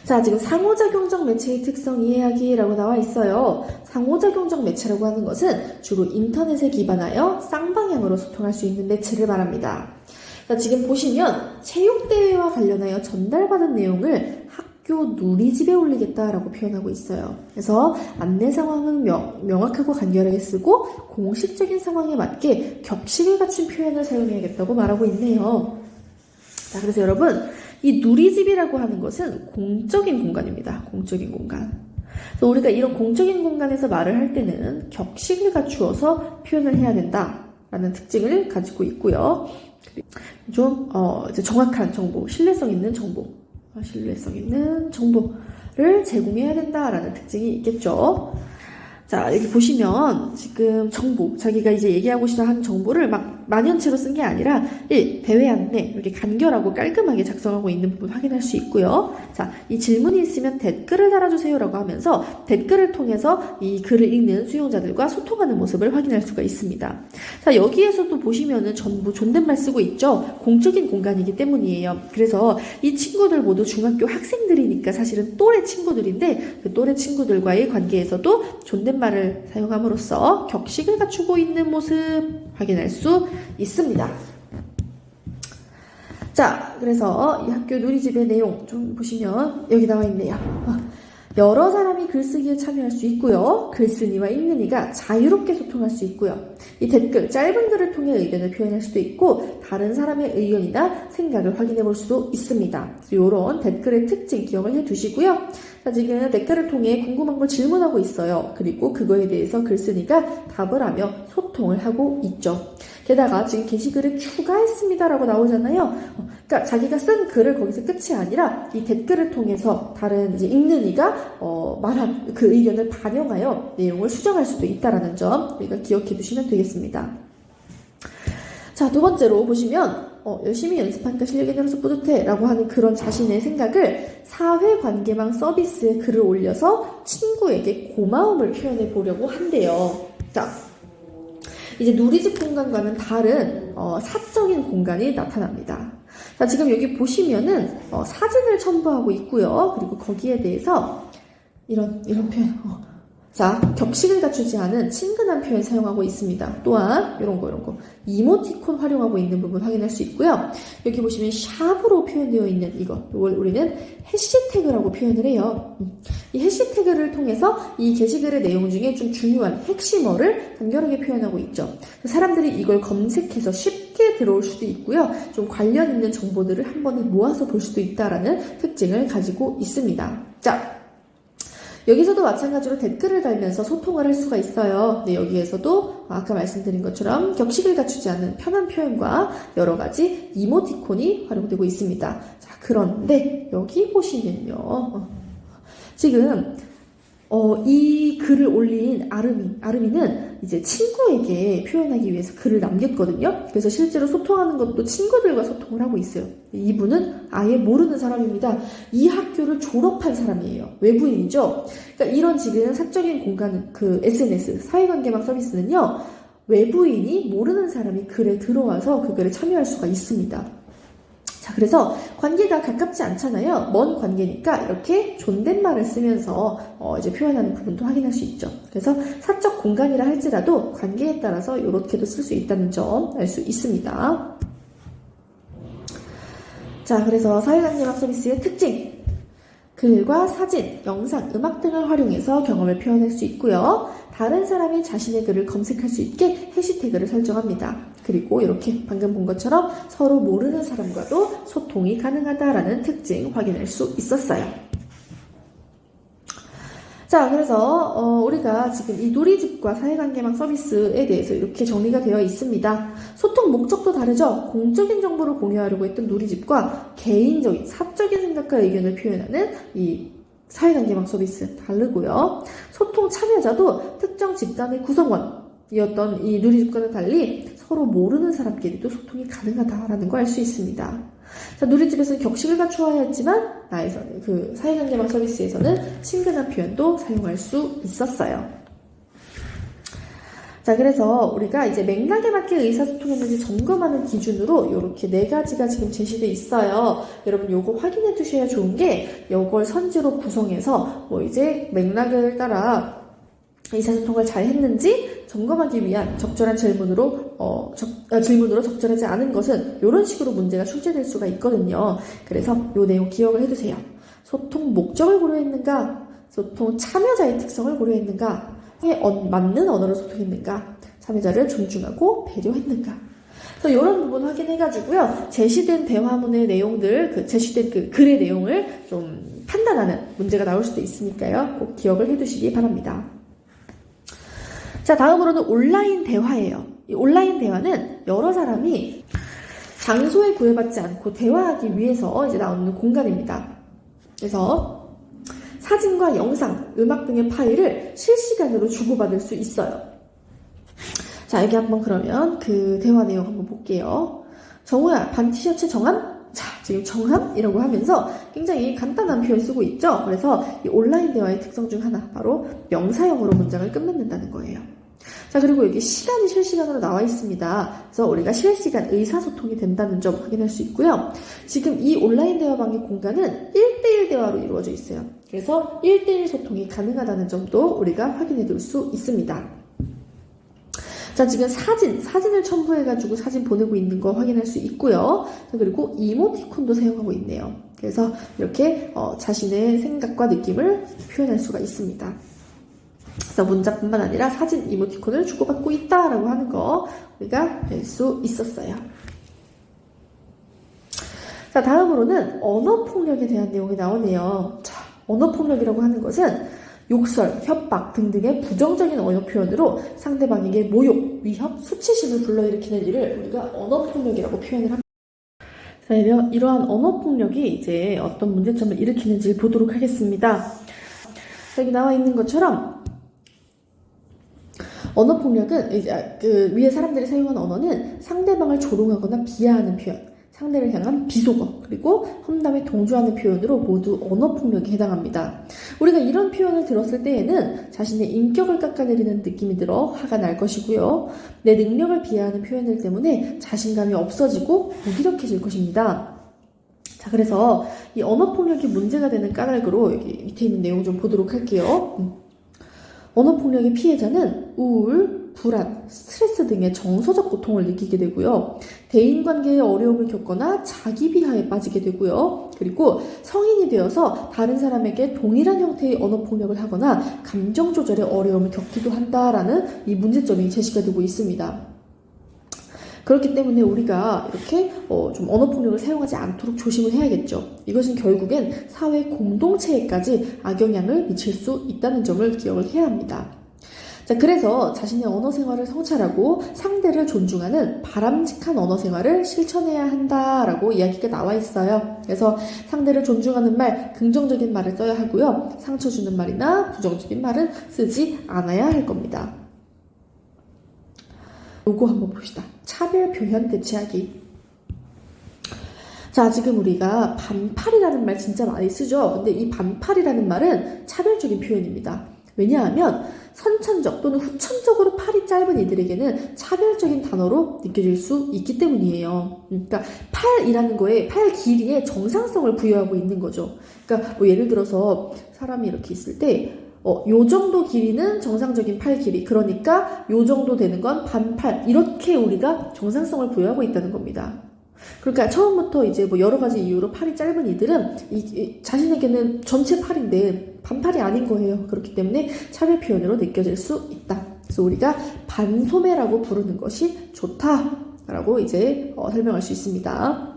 자, 지금 상호작용적 매체의 특성 이해하기라고 나와 있어요. 상호작용적 매체라고 하는 것은 주로 인터넷에 기반하여 쌍방향으로 소통할 수 있는 매체를 말합니다. 자, 지금 보시면 체육대회와 관련하여 전달받은 내용을 학교 누리집에 올리겠다라고 표현하고 있어요. 그래서 안내 상황은 명확하고 간결하게 쓰고 공식적인 상황에 맞게 격식을 갖춘 표현을 사용해야겠다고 말하고 있네요. 자, 그래서 여러분 이 누리집이라고 하는 것은 공적인 공간입니다. 공적인 공간. 그래서 우리가 이런 공적인 공간에서 말을 할 때는 격식을 갖추어서 표현을 해야 된다라는 특징을 가지고 있고요. 좀 이제 정확한 정보, 신뢰성 있는 정보를 제공해야 된다라는 특징이 있겠죠. 자, 여기 보시면 지금 정보, 자기가 이제 얘기하고 싶어 하는 정보를 막 만연체로 쓴 게 아니라 1. 대회 안내 이렇게 간결하고 깔끔하게 작성하고 있는 부분 확인할 수 있고요. 자, 이 질문이 있으면 댓글을 달아주세요라고 하면서 댓글을 통해서 이 글을 읽는 수용자들과 소통하는 모습을 확인할 수가 있습니다. 자, 여기에서도 보시면은 전부 존댓말 쓰고 있죠. 공적인 공간이기 때문이에요. 그래서 이 친구들 모두 중학교 학생들이니까 사실은 또래 친구들인데 그 또래 친구들과의 관계에서도 존댓말을 사용함으로써 격식을 갖추고 있는 모습 확인할 수 있습니다. 자, 그래서 이 학교 누리집의 내용 좀 보시면 여기 나와 있네요. 여러 사람이 글쓰기에 참여할 수 있고요. 글쓴이와 읽는이가 자유롭게 소통할 수 있고요. 이 댓글, 짧은 글을 통해 의견을 표현할 수도 있고 다른 사람의 의견이나 생각을 확인해 볼 수도 있습니다. 이런 댓글의 특징 기억을 해 두시고요. 자, 지금 댓글을 통해 궁금한 걸 질문하고 있어요. 그리고 그거에 대해서 글쓴이가 답을 하며 소통을 하고 있죠. 게다가 지금 게시글을 추가했습니다라고 나오잖아요. 그러니까 자기가 쓴 글을 거기서 끝이 아니라 이 댓글을 통해서 다른 이제 읽는 이가 말한 그 의견을 반영하여 내용을 수정할 수도 있다라는 점 우리가 기억해 두시면 되겠습니다. 자, 두 번째로 보시면 열심히 연습하니까 실력이 늘어서 뿌듯해 라고 하는 그런 자신의 생각을 사회관계망 서비스에 글을 올려서 친구에게 고마움을 표현해 보려고 한대요. 자, 이제 누리집 공간과는 다른 사적인 공간이 나타납니다. 자, 지금 여기 보시면은 사진을 첨부하고 있고요. 그리고 거기에 대해서 이런 표현. 자, 격식을 갖추지 않은 친근한 표현 사용하고 있습니다. 또한 이런 거 이모티콘 활용하고 있는 부분 확인할 수 있고요. 여기 보시면 샵으로 표현되어 있는 이걸 우리는 해시태그라고 표현을 해요. 이 해시태그를 통해서 이 게시글의 내용 중에 좀 중요한 핵심어를 간결하게 표현하고 있죠. 사람들이 이걸 검색해서 쉽게 들어올 수도 있고요. 좀 관련 있는 정보들을 한 번에 모아서 볼 수도 있다라는 특징을 가지고 있습니다. 자, 여기서도 마찬가지로 댓글을 달면서 소통을 할 수가 있어요. 네, 여기에서도 아까 말씀드린 것처럼 격식을 갖추지 않은 편한 표현과 여러 가지 이모티콘이 활용되고 있습니다. 자, 그런데 여기 보시면요. 지금 이 글을 올린 아름이는 이제 친구에게 표현하기 위해서 글을 남겼거든요. 그래서 실제로 소통하는 것도 친구들과 소통을 하고 있어요. 이분은 아예 모르는 사람입니다. 이 학교를 졸업한 사람이에요. 외부인이죠. 그러니까 이런 지금 사적인 공간, 그 SNS, 사회관계망 서비스는요, 외부인이 모르는 사람이 글에 들어와서 그 글에 참여할 수가 있습니다. 자, 그래서 관계가 가깝지 않잖아요. 먼 관계니까 이렇게 존댓말을 쓰면서 이제 표현하는 부분도 확인할 수 있죠. 그래서 사적 공간이라 할지라도 관계에 따라서 이렇게도 쓸 수 있다는 점 알 수 있습니다. 자, 그래서 사회관계망 서비스의 특징. 글과 사진, 영상, 음악 등을 활용해서 경험을 표현할 수 있고요. 다른 사람이 자신의 글을 검색할 수 있게 해시태그를 설정합니다. 그리고 이렇게 방금 본 것처럼 서로 모르는 사람과도 소통이 가능하다라는 특징 확인할 수 있었어요. 자, 그래서 우리가 지금 이 누리집과 사회관계망 서비스에 대해서 이렇게 정리가 되어 있습니다. 소통 목적도 다르죠. 공적인 정보를 공유하려고 했던 누리집과 개인적인 사적인 생각과 의견을 표현하는 이 사회관계망 서비스 다르고요. 소통 참여자도 특정 집단의 구성원이었던 이 누리집과는 달리 서로 모르는 사람끼리도 소통이 가능하다라는 걸 알 수 있습니다. 자, 누리집에서는 격식을 갖추어야 했지만 그 사회관계망 서비스에서는 친근한 표현도 사용할 수 있었어요. 자, 그래서 우리가 이제 맥락에 맞게 의사소통했는지 점검하는 기준으로 이렇게 4가지가 지금 제시되어 있어요. 여러분 요거 확인해 두셔야 좋은 게 이걸 선지로 구성해서 이제 맥락을 따라 의사소통을 잘 했는지 점검하기 위한 적절한 질문으로 적절하지 않은 것은 이런 식으로 문제가 출제될 수가 있거든요. 그래서 이 내용 기억을 해두세요. 소통 목적을 고려했는가? 소통 참여자의 특성을 고려했는가? 맞는 언어로 소통했는가? 참여자를 존중하고 배려했는가? 그래서 이런 부분 확인해가지고요. 제시된 대화문의 내용들, 제시된 그 글의 내용을 좀 판단하는 문제가 나올 수도 있으니까요. 꼭 기억을 해두시기 바랍니다. 자, 다음으로는 온라인 대화예요. 이 온라인 대화는 여러 사람이 장소에 구애받지 않고 대화하기 위해서 이제 나오는 공간입니다. 그래서 사진과 영상, 음악 등의 파일을 실시간으로 주고받을 수 있어요. 자, 여기 한번 그러면 그 대화 내용 한번 볼게요. 정우야, 반 티셔츠 정함? 자, 지금 정함이라고 하면서 굉장히 간단한 표현 쓰고 있죠. 그래서 이 온라인 대화의 특성 중 하나, 바로 명사형으로 문장을 끝맺는다는 거예요. 자, 그리고 여기 시간이 실시간으로 나와 있습니다. 그래서 우리가 실시간 의사소통이 된다는 점 확인할 수 있고요. 지금 이 온라인 대화방의 공간은 1대1 대화로 이루어져 있어요. 그래서 1대1 소통이 가능하다는 점도 우리가 확인해 둘 수 있습니다. 자, 지금 사진을 첨부해가지고 사진 보내고 있는 거 확인할 수 있고요. 자, 그리고 이모티콘도 사용하고 있네요. 그래서 이렇게 자신의 생각과 느낌을 표현할 수가 있습니다. 그래서 문자뿐만 아니라 사진, 이모티콘을 주고받고 있다라고 하는 거 우리가 알 수 있었어요. 자, 다음으로는 언어폭력에 대한 내용이 나오네요. 자, 언어폭력이라고 하는 것은 욕설, 협박 등등의 부정적인 언어 표현으로 상대방에게 모욕, 위협, 수치심을 불러일으키는 일을 우리가 언어폭력이라고 표현을 합니다. 자, 이러한 언어폭력이 이제 어떤 문제점을 일으키는지 보도록 하겠습니다. 여기 나와 있는 것처럼 언어폭력은 이제 그 위에 사람들이 사용하는 언어는 상대방을 조롱하거나 비하하는 표현, 상대를 향한 비속어, 그리고 험담에 동조하는 표현으로 모두 언어폭력에 해당합니다. 우리가 이런 표현을 들었을 때에는 자신의 인격을 깎아내리는 느낌이 들어 화가 날 것이고요. 내 능력을 비하하는 표현들 때문에 자신감이 없어지고 무기력해질 것입니다. 자, 그래서 이 언어폭력이 문제가 되는 까닭으로 여기 밑에 있는 내용 좀 보도록 할게요. 언어폭력의 피해자는 우울, 불안, 스트레스 등의 정서적 고통을 느끼게 되고요. 대인관계에 어려움을 겪거나 자기 비하에 빠지게 되고요. 그리고 성인이 되어서 다른 사람에게 동일한 형태의 언어폭력을 하거나 감정 조절에 어려움을 겪기도 한다라는 이 문제점이 제시가 되고 있습니다. 그렇기 때문에 우리가 이렇게 좀 언어폭력을 사용하지 않도록 조심을 해야겠죠. 이것은 결국엔 사회 공동체에까지 악영향을 미칠 수 있다는 점을 기억을 해야 합니다. 자, 그래서 자신의 언어 생활을 성찰하고 상대를 존중하는 바람직한 언어 생활을 실천해야 한다라고 이야기가 나와 있어요. 그래서 상대를 존중하는 말, 긍정적인 말을 써야 하고요. 상처 주는 말이나 부정적인 말은 쓰지 않아야 할 겁니다. 요거 한번 봅시다. 차별 표현 대체하기. 자, 지금 우리가 반팔이라는 말 진짜 많이 쓰죠. 근데 이 반팔이라는 말은 차별적인 표현입니다. 왜냐하면 선천적 또는 후천적으로 팔이 짧은 이들에게는 차별적인 단어로 느껴질 수 있기 때문이에요. 그러니까 팔이라는 거에 팔 길이에 정상성을 부여하고 있는 거죠. 그러니까 뭐 예를 들어서 사람이 이렇게 있을 때 요 정도 길이는 정상적인 팔 길이, 그러니까 요 정도 되는 건 반팔, 이렇게 우리가 정상성을 부여하고 있다는 겁니다. 그러니까 처음부터 이제 뭐 여러 가지 이유로 팔이 짧은 이들은 자신에게는 전체 팔인데 반팔이 아닌 거예요. 그렇기 때문에 차별 표현으로 느껴질 수 있다. 그래서 우리가 반소매라고 부르는 것이 좋다라고 이제 설명할 수 있습니다.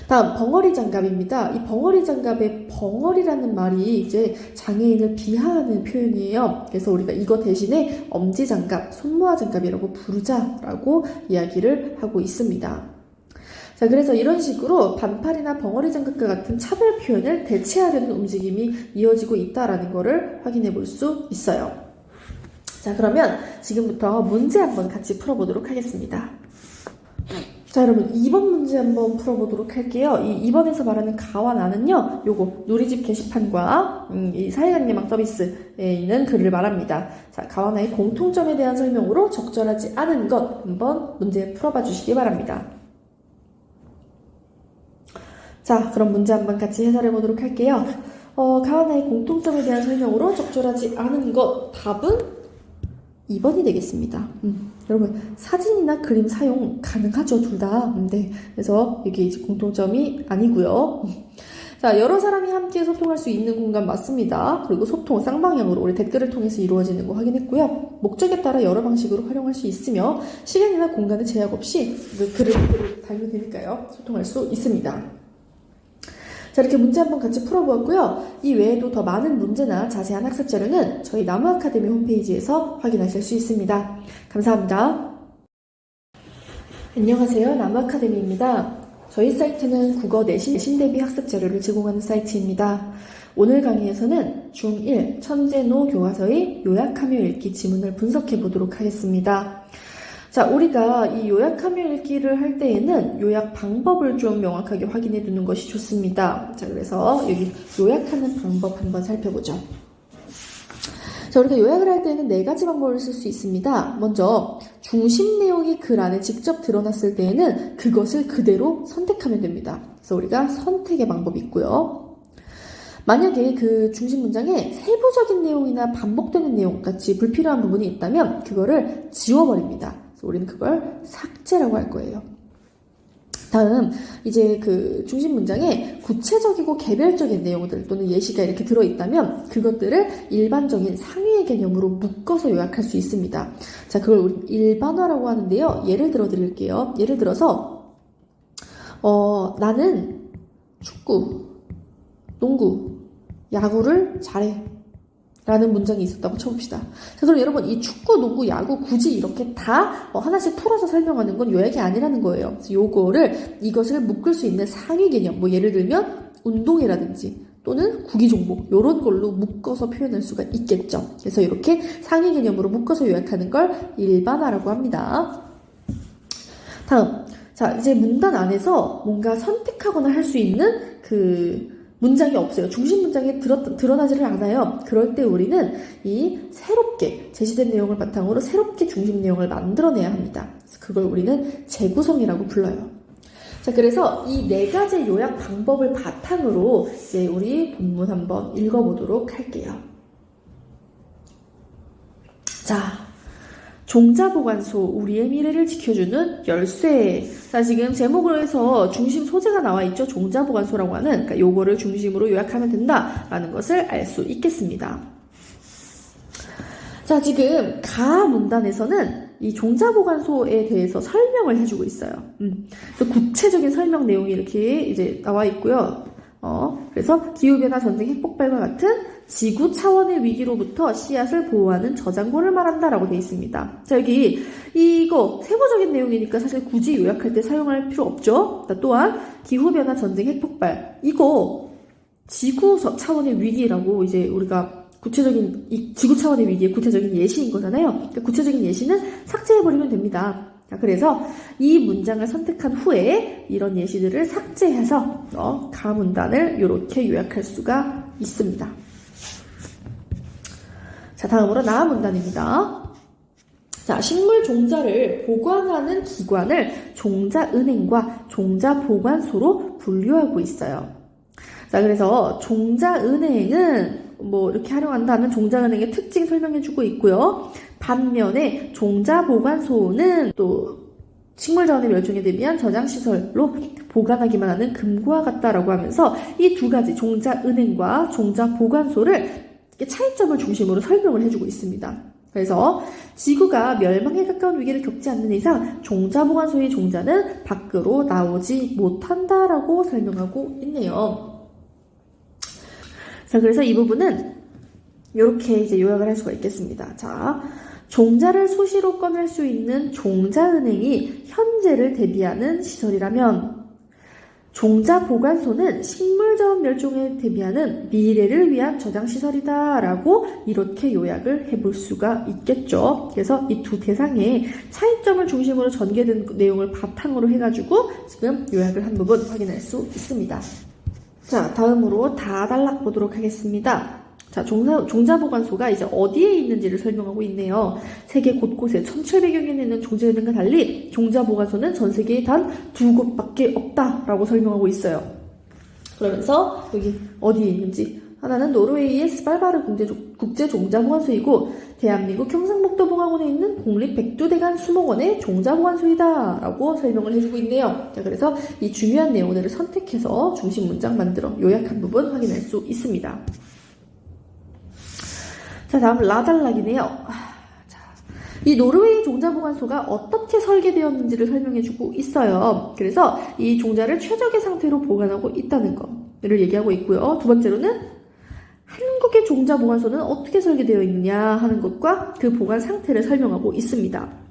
다음 벙어리 장갑입니다. 이 벙어리 장갑의 벙어리라는 말이 이제 장애인을 비하하는 표현이에요. 그래서 우리가 이거 대신에 엄지 장갑, 손모아 장갑이라고 부르자라고 이야기를 하고 있습니다. 자, 그래서 이런 식으로 반팔이나 벙어리 장갑과 같은 차별 표현을 대체하려는 움직임이 이어지고 있다라는 것을 확인해 볼 수 있어요. 자, 그러면 지금부터 문제 한번 같이 풀어보도록 하겠습니다. 자, 여러분 2번 문제 한번 풀어보도록 할게요. 이 2번에서 말하는 가와 나는요, 요거 누리집 게시판과 이 사회관계망 서비스에 있는 글을 말합니다. 자, 가와 나의 공통점에 대한 설명으로 적절하지 않은 것 한번 문제 풀어봐 주시기 바랍니다. 자, 그럼 문제 한번 같이 해설해 보도록 할게요. 가와 나의 공통점에 대한 설명으로 적절하지 않은 것, 답은 2번이 되겠습니다. 여러분 사진이나 그림 사용 가능하죠, 둘 다. 네, 그래서 이게 이제 공통점이 아니고요. 자, 여러 사람이 함께 소통할 수 있는 공간 맞습니다. 그리고 소통 쌍방향으로 우리 댓글을 통해서 이루어지는 거 확인했고요. 목적에 따라 여러 방식으로 활용할 수 있으며 시간이나 공간에 제약 없이 글을 달면 되니까요, 소통할 수 있습니다. 자, 이렇게 문제 한번 같이 풀어보았고요. 이 외에도 더 많은 문제나 자세한 학습 자료는 저희 나무 아카데미 홈페이지에서 확인하실 수 있습니다. 감사합니다. 안녕하세요. 나무 아카데미입니다. 저희 사이트는 국어 내신 대비 학습 자료를 제공하는 사이트입니다. 오늘 강의에서는 중1 천재노 교과서의 요약하며 읽기 지문을 분석해 보도록 하겠습니다. 자, 우리가 이 요약하며 읽기를 할 때에는 요약 방법을 좀 명확하게 확인해 두는 것이 좋습니다. 자, 그래서 여기 요약하는 방법 한번 살펴보죠. 자, 우리가 요약을 할 때에는 4가지 방법을 쓸 수 있습니다. 먼저 중심 내용이 글 안에 직접 드러났을 때에는 그것을 그대로 선택하면 됩니다. 그래서 우리가 선택의 방법이 있고요. 만약에 그 중심 문장에 세부적인 내용이나 반복되는 내용 같이 불필요한 부분이 있다면 그거를 지워버립니다. 그래서 우리는 그걸 삭제라고 할 거예요. 다음, 이제 그 중심 문장에 구체적이고 개별적인 내용들 또는 예시가 이렇게 들어있다면 그것들을 일반적인 상위의 개념으로 묶어서 요약할 수 있습니다. 자, 그걸 우리 일반화라고 하는데요. 예를 들어 드릴게요. 예를 들어서 나는 축구, 농구, 야구를 잘해 라는 문장이 있었다고 쳐봅시다. 자, 그럼 여러분 이 축구, 농구, 야구 굳이 이렇게 다 하나씩 풀어서 설명하는 건 요약이 아니라는 거예요. 그래서 이것을 묶을 수 있는 상위 개념, 뭐 예를 들면 운동회라든지 또는 구기 종목 이런 걸로 묶어서 표현할 수가 있겠죠. 그래서 이렇게 상위 개념으로 묶어서 요약하는 걸 일반화라고 합니다. 다음, 자, 이제 문단 안에서 뭔가 선택하거나 할 수 있는 그 문장이 없어요. 중심 문장에 드러나지를 않아요. 그럴 때 우리는 이 새롭게 제시된 내용을 바탕으로 새롭게 중심 내용을 만들어내야 합니다. 그래서 그걸 우리는 재구성이라고 불러요. 자, 그래서 이 4가지 요약 방법을 바탕으로 이제 우리 본문 한번 읽어보도록 할게요. 자, 종자보관소, 우리의 미래를 지켜주는 열쇠. 자, 지금 제목에서 중심 소재가 나와 있죠. 종자보관소라고 하는, 그러니까 요거를 중심으로 요약하면 된다라는 것을 알 수 있겠습니다. 자, 지금 가 문단에서는 이 종자보관소에 대해서 설명을 해주고 있어요. 그래서 구체적인 설명 내용이 이렇게 이제 나와 있고요. 그래서 기후변화, 전쟁, 핵폭발과 같은 지구 차원의 위기로부터 씨앗을 보호하는 저장고를 말한다라고 되어 있습니다. 자, 여기 이거 세부적인 내용이니까 사실 굳이 요약할 때 사용할 필요 없죠. 또한 기후변화, 전쟁, 핵폭발 이거 지구 차원의 위기라고 이제 우리가 이 지구 차원의 위기의 구체적인 예시인 거잖아요. 그러니까 구체적인 예시는 삭제해버리면 됩니다. 자, 그래서 이 문장을 선택한 후에 이런 예시들을 삭제해서 가 문단을 이렇게 요약할 수가 있습니다. 자, 다음으로 나 문단입니다. 자, 식물 종자를 보관하는 기관을 종자은행과 종자보관소로 분류하고 있어요. 자, 그래서 종자은행은 뭐 이렇게 활용한다는 종자은행의 특징 설명해주고 있고요. 반면에 종자보관소는 또 식물자원의 멸종에 대비한 저장시설로 보관하기만 하는 금고와 같다라고 하면서 이 두 가지 종자은행과 종자보관소를 차이점을 중심으로 설명을 해주고 있습니다. 그래서 지구가 멸망에 가까운 위기를 겪지 않는 이상 종자보관소의 종자는 밖으로 나오지 못한다라고 설명하고 있네요. 자, 그래서 이 부분은 이렇게 이제 요약을 할 수가 있겠습니다. 자, 종자를 수시로 꺼낼 수 있는 종자은행이 현재를 대비하는 시설이라면 종자보관소는 식물자원 멸종에 대비하는 미래를 위한 저장시설이다 라고 이렇게 요약을 해볼 수가 있겠죠. 그래서 이 두 대상의 차이점을 중심으로 전개된 내용을 바탕으로 해가지고 지금 요약을 한 부분 확인할 수 있습니다. 자, 다음으로 다단락 보도록 하겠습니다. 자, 종자보관소가 이제 어디에 있는지를 설명하고 있네요. 세계 곳곳에 1700여 개에 있는 종자은행과 달리 종자보관소는 전 세계에 단 2곳밖에 없다라고 설명하고 있어요. 그러면서 여기 어디에 있는지 하나는 노르웨이의 스발바르 국제종자보관소이고 대한민국 경상북도 봉화군에 있는 국립백두대간 수목원의 종자보관소이다 라고 설명을 해주고 있네요. 자, 그래서 이 중요한 내용들을 선택해서 중심 문장 만들어 요약한 부분 확인할 수 있습니다. 자, 다음 라달락이네요. 자, 이 노르웨이 종자보관소가 어떻게 설계되었는지를 설명해주고 있어요. 그래서 이 종자를 최적의 상태로 보관하고 있다는 거를 얘기하고 있고요. 두 번째로는 한국의 종자보관소는 어떻게 설계되어 있느냐 하는 것과 그 보관 상태를 설명하고 있습니다.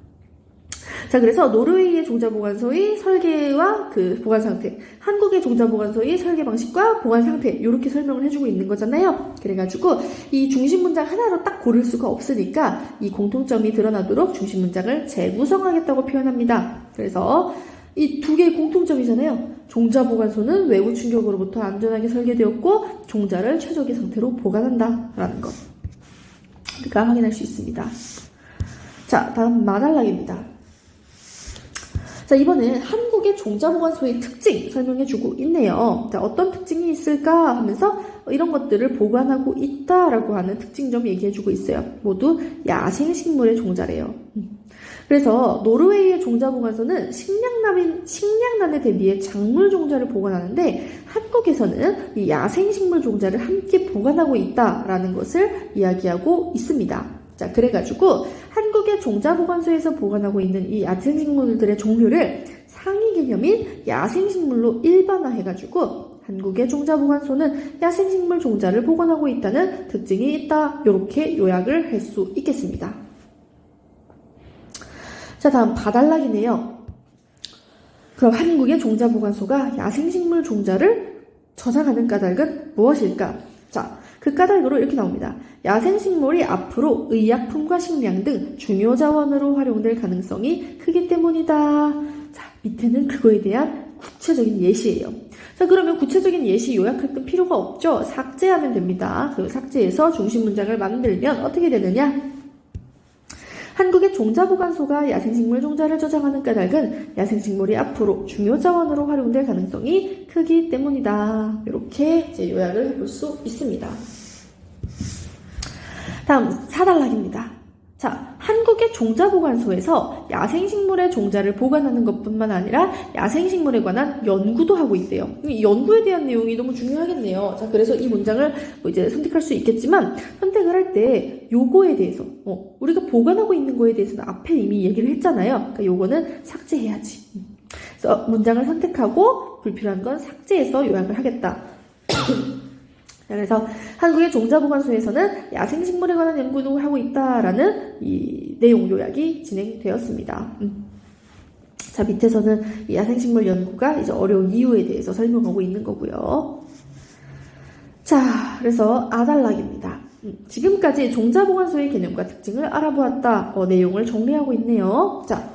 자, 그래서 노르웨이의 종자보관소의 설계와 그 보관 상태, 한국의 종자보관소의 설계 방식과 보관 상태 이렇게 설명을 해주고 있는 거잖아요. 그래가지고 이 중심 문장 하나로 딱 고를 수가 없으니까 이 공통점이 드러나도록 중심 문장을 재구성하겠다고 표현합니다. 그래서 이 두 개의 공통점이잖아요. 종자보관소는 외부 충격으로부터 안전하게 설계되었고 종자를 최적의 상태로 보관한다라는 것. 우리가 확인할 수 있습니다. 자, 다음 마달락입니다. 자, 이번엔 한국의 종자보관소의 특징 설명해주고 있네요. 자, 어떤 특징이 있을까 하면서 이런 것들을 보관하고 있다라고 하는 특징 좀 얘기해주고 있어요. 모두 야생식물의 종자래요. 그래서 노르웨이의 종자보관소는 식량난에 대비해 작물 종자를 보관하는데 한국에서는 이 야생식물 종자를 함께 보관하고 있다라는 것을 이야기하고 있습니다. 자, 그래가지고 한국의 종자보관소에서 보관하고 있는 이 야생식물들의 종류를 상위 개념인 야생식물로 일반화해가지고 한국의 종자보관소는 야생식물 종자를 보관하고 있다는 특징이 있다. 이렇게 요약을 할 수 있겠습니다. 자, 다음 바달락이네요. 그럼 한국의 종자보관소가 야생식물 종자를 저장하는 까닭은 무엇일까? 자, 그 까닭으로 이렇게 나옵니다. 야생식물이 앞으로 의약품과 식량 등 중요 자원으로 활용될 가능성이 크기 때문이다. 자, 밑에는 그거에 대한 구체적인 예시예요. 자, 그러면 구체적인 예시 요약할 건 필요가 없죠. 삭제하면 됩니다. 그 삭제해서 중심 문장을 만들면 어떻게 되느냐? 한국의 종자보관소가 야생식물 종자를 저장하는 까닭은 야생식물이 앞으로 중요 자원으로 활용될 가능성이 크기 때문이다. 이렇게 이제 요약을 해볼 수 있습니다. 다음 4단락입니다. 자, 한국의 종자보관소에서 야생식물의 종자를 보관하는 것뿐만 아니라 야생식물에 관한 연구도 하고 있대요. 이 연구에 대한 내용이 너무 중요하겠네요. 자, 그래서 이 문장을 이제 선택할 수 있겠지만 선택을 할 때 요거에 대해서 우리가 보관하고 있는 거에 대해서는 앞에 이미 얘기를 했잖아요. 그러니까 요거는 삭제해야지. 그래서 문장을 선택하고 불필요한 건 삭제해서 요약을 하겠다. 그래서 한국의 종자보관소에서는 야생식물에 관한 연구도 하고 있다라는 이 내용 요약이 진행되었습니다. 자, 밑에서는 이 야생식물 연구가 이제 어려운 이유에 대해서 설명하고 있는 거고요. 자, 그래서 아단락입니다. 지금까지 종자보관소의 개념과 특징을 알아보았다. 내용을 정리하고 있네요. 자,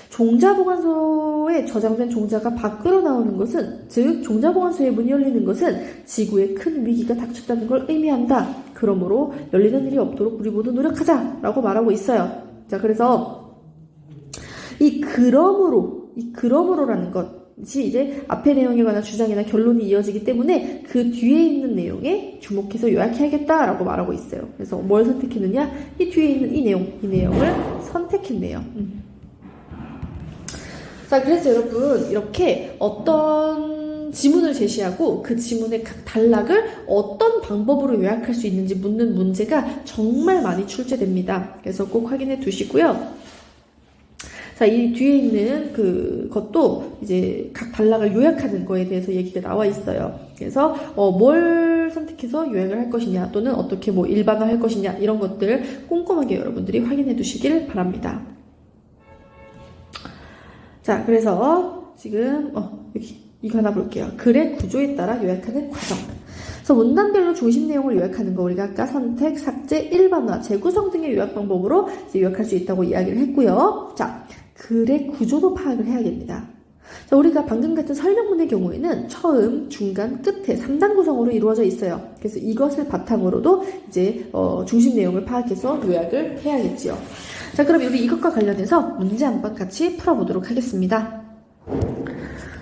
종자보관소에 저장된 종자가 밖으로 나오는 것은, 즉 종자보관소의 문이 열리는 것은 지구에 큰 위기가 닥쳤다는 걸 의미한다. 그러므로 열리는 일이 없도록 우리 모두 노력하자라고 말하고 있어요. 자, 그래서 이 그러므로라는 것이 이제 앞의 내용에 관한 주장이나 결론이 이어지기 때문에 그 뒤에 있는 내용에 주목해서 요약해야겠다라고 말하고 있어요. 그래서 뭘 선택했느냐? 이 뒤에 있는 이 내용을 선택했네요. 자, 자, 그래서 여러분 이렇게 어떤 지문을 제시하고 그 지문의 각 단락을 어떤 방법으로 요약할 수 있는지 묻는 문제가 정말 많이 출제됩니다. 그래서 꼭 확인해 두시고요. 자, 이 뒤에 있는 그것도 이제 각 단락을 요약하는 거에 대해서 얘기가 나와 있어요. 그래서 뭘 선택해서 요약을 할 것이냐, 또는 어떻게 뭐 일반화할 것이냐, 이런 것들 꼼꼼하게 여러분들이 확인해 두시길 바랍니다. 자, 그래서 지금 여기 이거 하나 볼게요. 글의 구조에 따라 요약하는 과정. 그래서 문단별로 중심 내용을 요약하는 거 우리가 아까 선택, 삭제, 일반화, 재구성 등의 요약 방법으로 이제 요약할 수 있다고 이야기를 했고요. 자, 글의 구조도 파악을 해야겠습니다. 자, 우리가 방금 같은 설명문의 경우에는 처음, 중간, 끝에 3단 구성으로 이루어져 있어요. 그래서 이것을 바탕으로도 이제 중심 내용을 파악해서 요약을 해야겠지요. 자, 그럼 우리 이것과 관련해서 문제 한번 같이 풀어보도록 하겠습니다.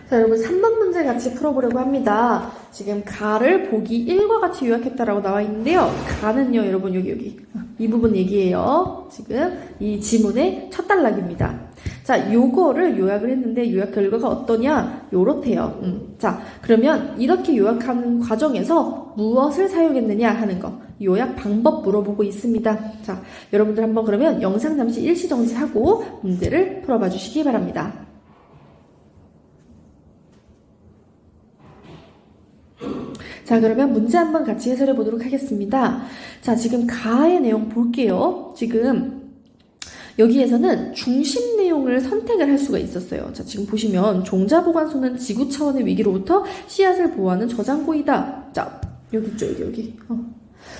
자, 여러분 3번 문제 같이 풀어보려고 합니다. 지금 가를 보기 1과 같이 요약했다라고 나와 있는데요. 가는요, 여러분 여기 이 부분 얘기예요. 지금 이 지문의 첫 단락입니다. 자, 요거를 요약을 했는데 요약 결과가 어떠냐? 요렇대요. 자, 그러면 이렇게 요약하는 과정에서 무엇을 사용했느냐 하는 거, 요약 방법 물어보고 있습니다. 자, 여러분들 한번 그러면 영상 잠시 일시 정지하고 문제를 풀어봐 주시기 바랍니다. 자, 그러면 문제 한번 같이 해설해 보도록 하겠습니다. 자, 지금 가의 내용 볼게요. 지금 여기에서는 중심 내용을 선택을 할 수가 있었어요. 자, 지금 보시면 종자보관소는 지구 차원의 위기로부터 씨앗을 보호하는 저장고이다. 자, 여기 있죠, 여기.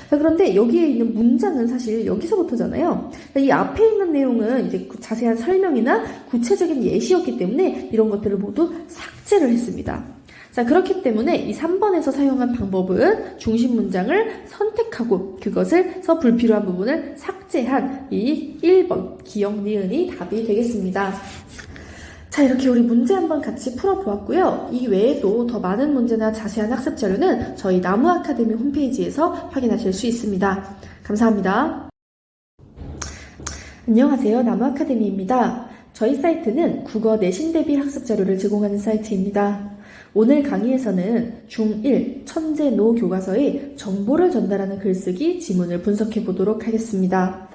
자, 그런데 여기에 있는 문장은 사실 여기서부터잖아요. 이 앞에 있는 내용은 이제 자세한 설명이나 구체적인 예시였기 때문에 이런 것들을 모두 삭제를 했습니다. 자, 그렇기 때문에 이 3번에서 사용한 방법은 중심 문장을 선택하고 그것에서 불필요한 부분을 삭제한 이 1번 기역, 니은이 답이 되겠습니다. 자, 이렇게 우리 문제 한번 같이 풀어보았고요. 이 외에도 더 많은 문제나 자세한 학습 자료는 저희 나무 아카데미 홈페이지에서 확인하실 수 있습니다. 감사합니다. 안녕하세요. 나무 아카데미입니다. 저희 사이트는 국어 내신 대비 학습 자료를 제공하는 사이트입니다. 오늘 강의에서는 중1 천재노 교과서의 정보를 전달하는 글쓰기 지문을 분석해 보도록 하겠습니다.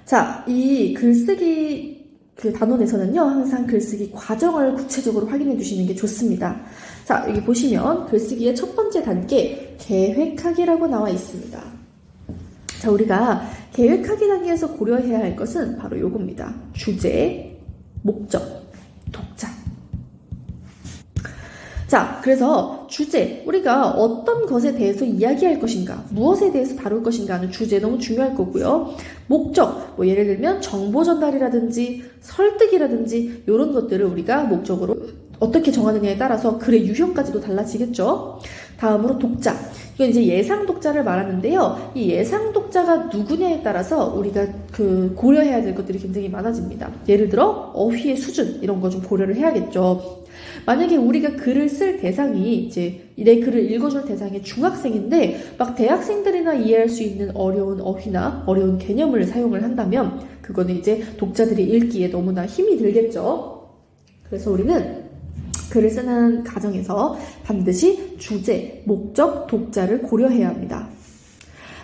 자, 이 글쓰기 단원에서는요, 항상 글쓰기 과정을 구체적으로 확인해 주시는 게 좋습니다. 자, 여기 보시면 글쓰기의 첫 번째 단계, 계획하기라고 나와 있습니다. 자, 우리가 계획하기 단계에서 고려해야 할 것은 바로 요겁니다. 주제, 목적, 독자. 자, 그래서 주제, 우리가 어떤 것에 대해서 이야기할 것인가, 무엇에 대해서 다룰 것인가 하는 주제 너무 중요할 거고요. 목적, 뭐 예를 들면 정보 전달이라든지 설득이라든지 이런 것들을 우리가 목적으로 어떻게 정하느냐에 따라서 글의 유형까지도 달라지겠죠. 다음으로 독자, 이건 이제 예상 독자를 말하는데요. 이 예상 독자가 누구냐에 따라서 우리가 고려해야 될 것들이 굉장히 많아집니다. 예를 들어 어휘의 수준 이런 거 좀 고려를 해야겠죠. 만약에 우리가 글을 쓸 대상이 이제 내 글을 읽어줄 대상이 중학생인데 막 대학생들이나 이해할 수 있는 어려운 어휘나 어려운 개념을 사용을 한다면 그거는 이제 독자들이 읽기에 너무나 힘이 들겠죠. 그래서 우리는 글을 쓰는 과정에서 반드시 주제, 목적, 독자를 고려해야 합니다.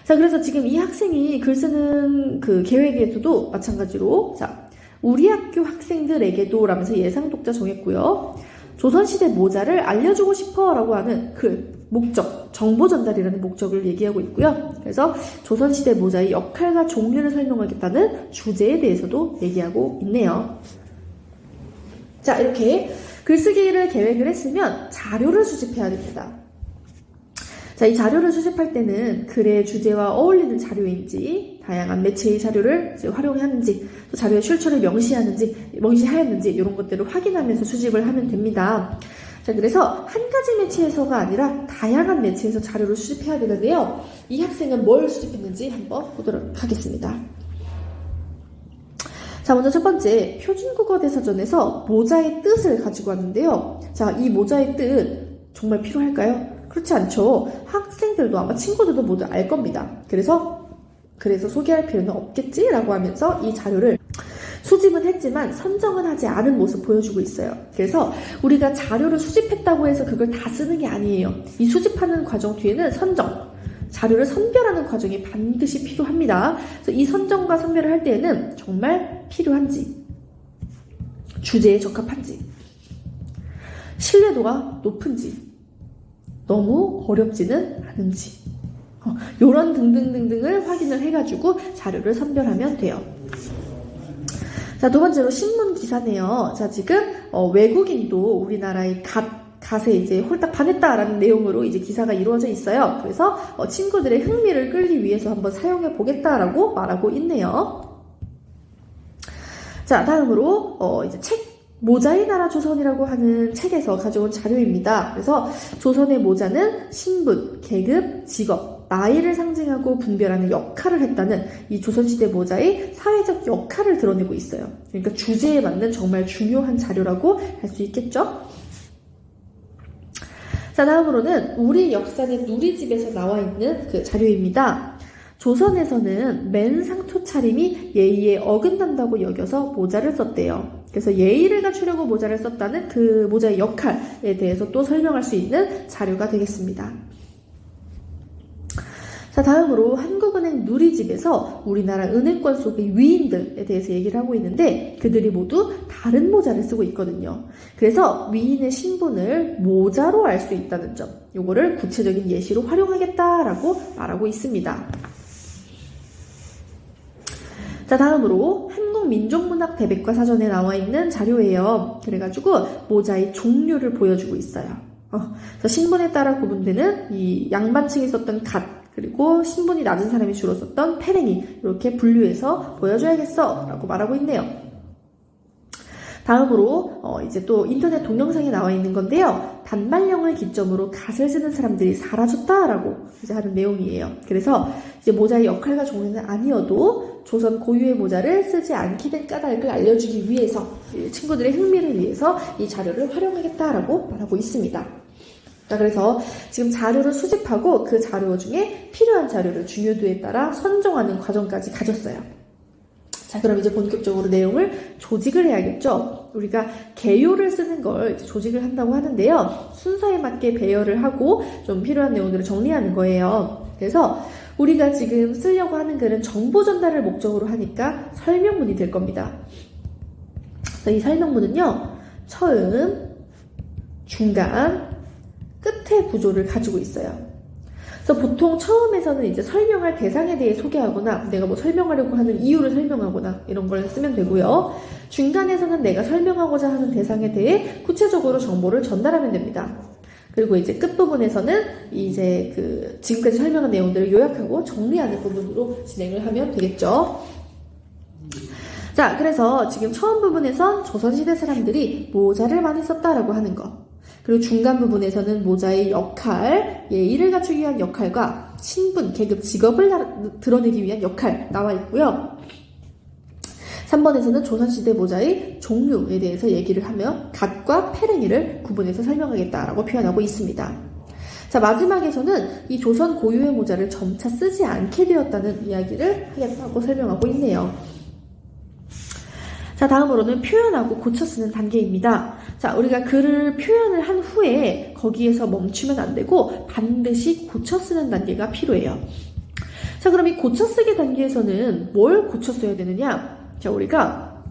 자, 그래서 지금 이 학생이 글 쓰는 그 계획에서도 마찬가지로 자, 우리 학교 학생들에게도 라면서 예상 독자 정했고요. 조선시대 모자를 알려주고 싶어 라고 하는 목적, 정보 전달이라는 목적을 얘기하고 있고요. 그래서 조선시대 모자의 역할과 종류를 설명하겠다는 주제에 대해서도 얘기하고 있네요. 자, 이렇게 글쓰기를 계획을 했으면 자료를 수집해야 됩니다. 자, 이 자료를 수집할 때는 글의 주제와 어울리는 자료인지, 다양한 매체의 자료를 활용하는지, 또 자료의 출처를 명시하였는지 이런 것들을 확인하면서 수집을 하면 됩니다. 자, 그래서 한 가지 매체에서가 아니라 다양한 매체에서 자료를 수집해야 되는데요. 이 학생은 뭘 수집했는지 한번 보도록 하겠습니다. 자, 먼저 첫 번째, 표준국어 대사전에서 모자의 뜻을 가지고 왔는데요. 자, 이 모자의 뜻 정말 필요할까요? 그렇지 않죠. 학생들도 아마 친구들도 모두 알 겁니다. 그래서 소개할 필요는 없겠지라고 하면서 이 자료를 수집은 했지만 선정은 하지 않은 모습 보여주고 있어요. 그래서 우리가 자료를 수집했다고 해서 그걸 다 쓰는 게 아니에요. 이 수집하는 과정 뒤에는 선정, 자료를 선별하는 과정이 반드시 필요합니다. 그래서 이 선정과 선별을 할 때에는 정말 필요한지, 주제에 적합한지, 신뢰도가 높은지, 너무 어렵지는 않은지, 요런 등등등등을 확인을 해가지고 자료를 선별하면 돼요. 자, 두 번째로 신문 기사네요. 자, 지금 외국인도 우리나라의 갓에 이제 홀딱 반했다라는 내용으로 이제 기사가 이루어져 있어요. 그래서 친구들의 흥미를 끌기 위해서 한번 사용해 보겠다라고 말하고 있네요. 자, 다음으로 이제 책 모자의 나라 조선이라고 하는 책에서 가져온 자료입니다. 그래서 조선의 모자는 신분, 계급, 직업, 나이를 상징하고 분별하는 역할을 했다는 이 조선시대 모자의 사회적 역할을 드러내고 있어요. 그러니까 주제에 맞는 정말 중요한 자료라고 할 수 있겠죠? 자, 다음으로는 우리 역사는 누리집에서 나와 있는 그 자료입니다. 조선에서는 맨상투 차림이 예의에 어긋난다고 여겨서 모자를 썼대요. 그래서 예의를 갖추려고 모자를 썼다는 그 모자의 역할에 대해서 또 설명할 수 있는 자료가 되겠습니다. 자, 다음으로 한국은행 누리집에서 우리나라 은행권 속의 위인들에 대해서 얘기를 하고 있는데 그들이 모두 다른 모자를 쓰고 있거든요. 그래서 위인의 신분을 모자로 알 수 있다는 점, 요거를 구체적인 예시로 활용하겠다라고 말하고 있습니다. 자, 다음으로 한국민족문학대백과 사전에 나와 있는 자료예요. 그래가지고 모자의 종류를 보여주고 있어요. 그래서 신분에 따라 구분되는 이 양반층이 썼던 갓, 그리고 신분이 낮은 사람이 주로 썼던 패랭이, 이렇게 분류해서 보여줘야겠어 라고 말하고 있네요. 다음으로 이제 또 인터넷 동영상에 나와 있는 건데요. 단말령을 기점으로 갓을 쓰는 사람들이 사라졌다라고 이제 하는 내용이에요. 그래서 이제 모자의 역할과 종류는 아니어도 조선 고유의 모자를 쓰지 않게 된 까닭을 알려주기 위해서, 친구들의 흥미를 위해서 이 자료를 활용하겠다라고 말하고 있습니다. 자, 그래서 지금 자료를 수집하고 그 자료 중에 필요한 자료를 중요도에 따라 선정하는 과정까지 가졌어요. 자, 그럼 이제 본격적으로 내용을 조직을 해야겠죠. 우리가 개요를 쓰는 걸 이제 조직을 한다고 하는데요. 순서에 맞게 배열을 하고 좀 필요한 내용들을 정리하는 거예요. 그래서 우리가 지금 쓰려고 하는 글은 정보 전달을 목적으로 하니까 설명문이 될 겁니다. 그래서 이 설명문은요, 처음, 중간, 끝의 구조를 가지고 있어요. 그래서 보통 처음에서는 이제 설명할 대상에 대해 소개하거나 내가 뭐 설명하려고 하는 이유를 설명하거나 이런 걸 쓰면 되고요. 중간에서는 내가 설명하고자 하는 대상에 대해 구체적으로 정보를 전달하면 됩니다. 그리고 이제 끝부분에서는 이제 그 지금까지 설명한 내용들을 요약하고 정리하는 부분으로 진행을 하면 되겠죠. 자, 그래서 지금 처음 부분에선 조선시대 사람들이 모자를 많이 썼다라고 하는 거, 그리고 중간 부분에서는 모자의 역할, 예의를 갖추기 위한 역할과 신분, 계급, 직업을 드러내기 위한 역할 나와 있고요. 3번에서는 조선시대 모자의 종류에 대해서 얘기를 하며 갓과 패랭이를 구분해서 설명하겠다라고 표현하고 있습니다. 자, 마지막에서는 이 조선 고유의 모자를 점차 쓰지 않게 되었다는 이야기를 하겠다고 설명하고 있네요. 자, 다음으로는 표현하고 고쳐 쓰는 단계입니다. 자, 우리가 글을 표현을 한 후에 거기에서 멈추면 안 되고 반드시 고쳐 쓰는 단계가 필요해요. 자, 그럼 이 고쳐 쓰기 단계에서는 뭘 고쳐 써야 되느냐? 자, 우리가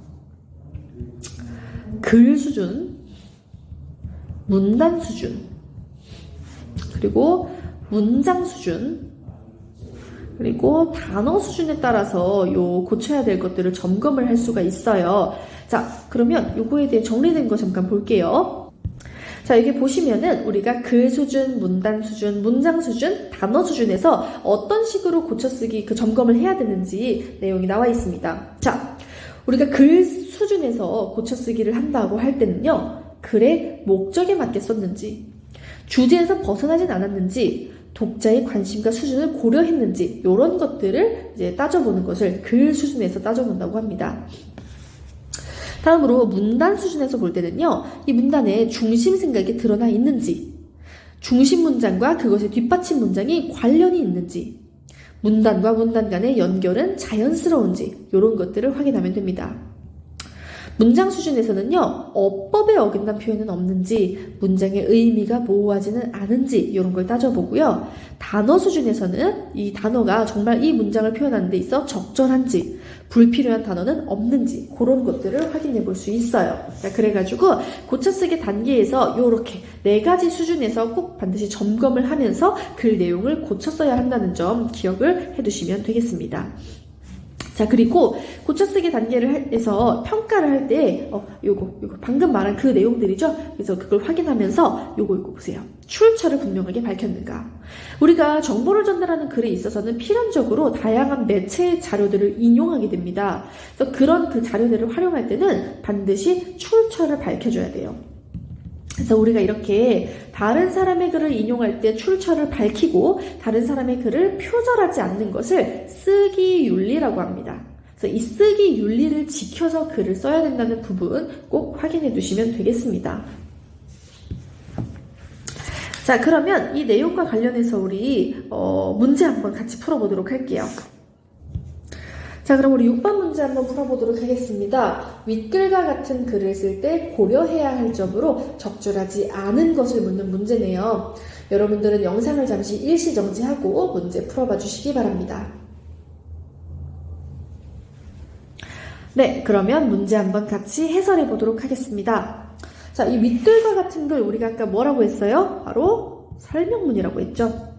글 수준, 문단 수준, 그리고 문장 수준, 그리고 단어 수준에 따라서 요 고쳐야 될 것들을 점검을 할 수가 있어요. 자, 그러면 요거에 대해 정리된 거 잠깐 볼게요. 자, 여기 보시면은 우리가 글 수준, 문단 수준, 문장 수준, 단어 수준에서 어떤 식으로 고쳐쓰기 그 점검을 해야 되는지 내용이 나와 있습니다. 자, 우리가 글 수준에서 고쳐쓰기를 한다고 할 때는요, 글의 목적에 맞게 썼는지, 주제에서 벗어나진 않았는지, 독자의 관심과 수준을 고려했는지, 이런 것들을 이제 따져보는 것을 글 수준에서 따져본다고 합니다. 다음으로 문단 수준에서 볼 때는요, 이 문단에 중심 생각이 드러나 있는지, 중심 문장과 그것의 뒷받침 문장이 관련이 있는지, 문단과 문단 간의 연결은 자연스러운지, 이런 것들을 확인하면 됩니다. 문장 수준에서는요, 어법에 어긋난 표현은 없는지, 문장의 의미가 모호하지는 않은지 이런 걸 따져보고요. 단어 수준에서는 이 단어가 정말 이 문장을 표현하는 데 있어 적절한지, 불필요한 단어는 없는지 그런 것들을 확인해 볼 수 있어요. 자, 그래가지고 고쳐쓰기 단계에서 이렇게 4가지 수준에서 꼭 반드시 점검을 하면서 글 내용을 고쳐 써야 한다는 점 기억을 해두시면 되겠습니다. 자, 그리고 고쳐쓰기 단계를 해서 평가를 할 때, 요거 방금 말한 그 내용들이죠? 그래서 그걸 확인하면서 요거 보세요. 출처를 분명하게 밝혔는가. 우리가 정보를 전달하는 글에 있어서는 필연적으로 다양한 매체의 자료들을 인용하게 됩니다. 그래서 그런 그 자료들을 활용할 때는 반드시 출처를 밝혀줘야 돼요. 그래서 우리가 이렇게 다른 사람의 글을 인용할 때 출처를 밝히고 다른 사람의 글을 표절하지 않는 것을 쓰기 윤리라고 합니다. 그래서 이 쓰기 윤리를 지켜서 글을 써야 된다는 부분 꼭 확인해 두시면 되겠습니다. 자, 그러면 이 내용과 관련해서 우리 문제 한번 같이 풀어보도록 할게요. 자, 그럼 우리 6번 문제 한번 풀어보도록 하겠습니다. 윗글과 같은 글을 쓸 때 고려해야 할 점으로 적절하지 않은 것을 묻는 문제네요. 여러분들은 영상을 잠시 일시 정지하고 문제 풀어봐 주시기 바랍니다. 네, 그러면 문제 한번 같이 해설해 보도록 하겠습니다. 자, 이 윗글과 같은 글 우리가 아까 뭐라고 했어요? 바로 설명문이라고 했죠.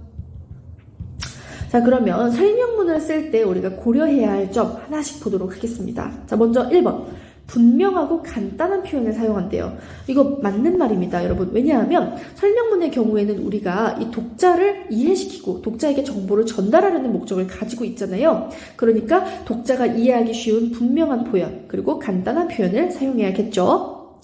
자, 그러면 설명문을 쓸 때 우리가 고려해야 할 점 하나씩 보도록 하겠습니다. 자, 먼저 1번. 분명하고 간단한 표현을 사용한대요. 이거 맞는 말입니다, 여러분. 왜냐하면 설명문의 경우에는 우리가 이 독자를 이해시키고 독자에게 정보를 전달하려는 목적을 가지고 있잖아요. 그러니까 독자가 이해하기 쉬운 분명한 표현, 그리고 간단한 표현을 사용해야겠죠.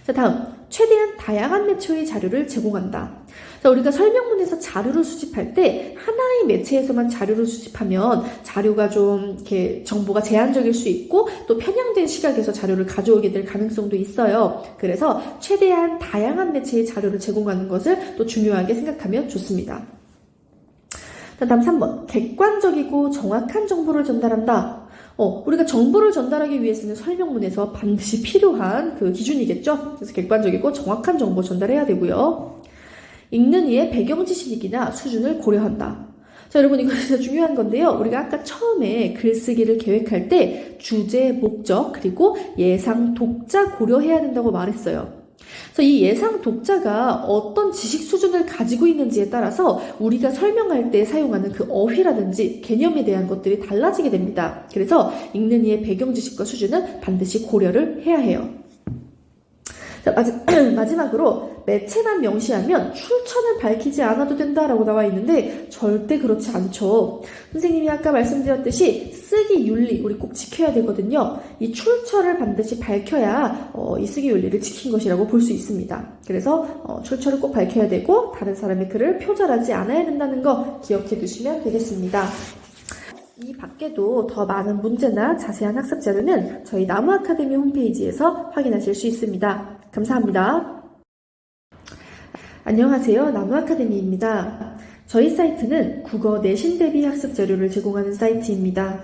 자, 다음. 최대한 다양한 매체의 자료를 제공한다. 자, 우리가 설명문에서 자료를 수집할 때 하나의 매체에서만 자료를 수집하면 자료가 좀 이렇게 정보가 제한적일 수 있고 또 편향된 시각에서 자료를 가져오게 될 가능성도 있어요. 그래서 최대한 다양한 매체의 자료를 제공하는 것을 또 중요하게 생각하면 좋습니다. 자, 다음 3번. 객관적이고 정확한 정보를 전달한다. 우리가 정보를 전달하기 위해서는 설명문에서 반드시 필요한 그 기준이겠죠? 그래서 객관적이고 정확한 정보 전달해야 되고요. 읽는 이의 배경 지식이나 수준을 고려한다. 자, 여러분, 이거 진짜 중요한 건데요. 우리가 아까 처음에 글쓰기를 계획할 때 주제, 목적, 그리고 예상 독자 고려해야 된다고 말했어요. 그래서 이 예상 독자가 어떤 지식 수준을 가지고 있는지에 따라서 우리가 설명할 때 사용하는 그 어휘라든지 개념에 대한 것들이 달라지게 됩니다. 그래서 읽는 이의 배경 지식과 수준은 반드시 고려를 해야 해요. 자, 마지막으로 매체만 명시하면 출처는 밝히지 않아도 된다라고 나와 있는데 절대 그렇지 않죠. 선생님이 아까 말씀드렸듯이 쓰기 윤리 우리 꼭 지켜야 되거든요. 이 출처를 반드시 밝혀야 이 쓰기 윤리를 지킨 것이라고 볼 수 있습니다. 그래서 출처를 꼭 밝혀야 되고 다른 사람의 글을 표절하지 않아야 된다는 거 기억해 두시면 되겠습니다. 이 밖에도 더 많은 문제나 자세한 학습 자료는 저희 나무 아카데미 홈페이지에서 확인하실 수 있습니다. 감사합니다. 안녕하세요. 나무 아카데미입니다. 저희 사이트는 국어 내신 대비 학습 자료를 제공하는 사이트입니다.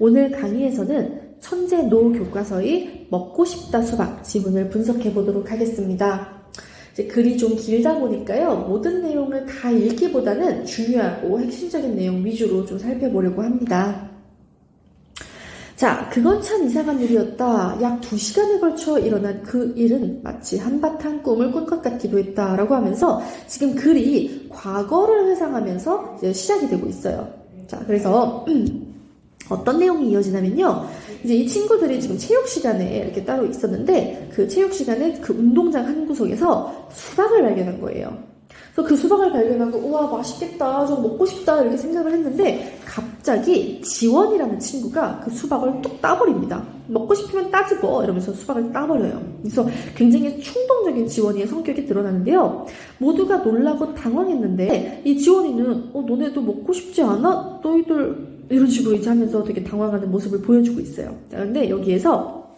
오늘 강의에서는 천재노 교과서의 먹고 싶다 수박 지문을 분석해 보도록 하겠습니다. 이제 글이 좀 길다 보니까요. 모든 내용을 다 읽기보다는 중요하고 핵심적인 내용 위주로 좀 살펴보려고 합니다. 자, 그건 참 이상한 일이었다. 약 2시간에 걸쳐 일어난 그 일은 마치 한바탕 꿈을 꾼 것 같기도 했다라고 하면서 지금 글이 과거를 회상하면서 이제 시작이 되고 있어요. 자, 그래서 어떤 내용이 이어지냐면요. 이제 이 친구들이 지금 체육 시간에 이렇게 따로 있었는데 그 체육 시간에 그 운동장 한 구석에서 수박을 발견한 거예요. 그래서 그 수박을 발견하고 우와 맛있겠다 좀 먹고 싶다 이렇게 생각을 했는데 갑자기 지원이라는 친구가 그 수박을 뚝 따버립니다. 먹고 싶으면 따지 뭐 이러면서 수박을 따버려요. 그래서 굉장히 충동적인 지원이의 성격이 드러나는데요. 모두가 놀라고 당황했는데 이 지원이는 너네도 먹고 싶지 않아? 너희들 이런 식으로 이제 하면서 되게 당황하는 모습을 보여주고 있어요. 자, 근데 여기에서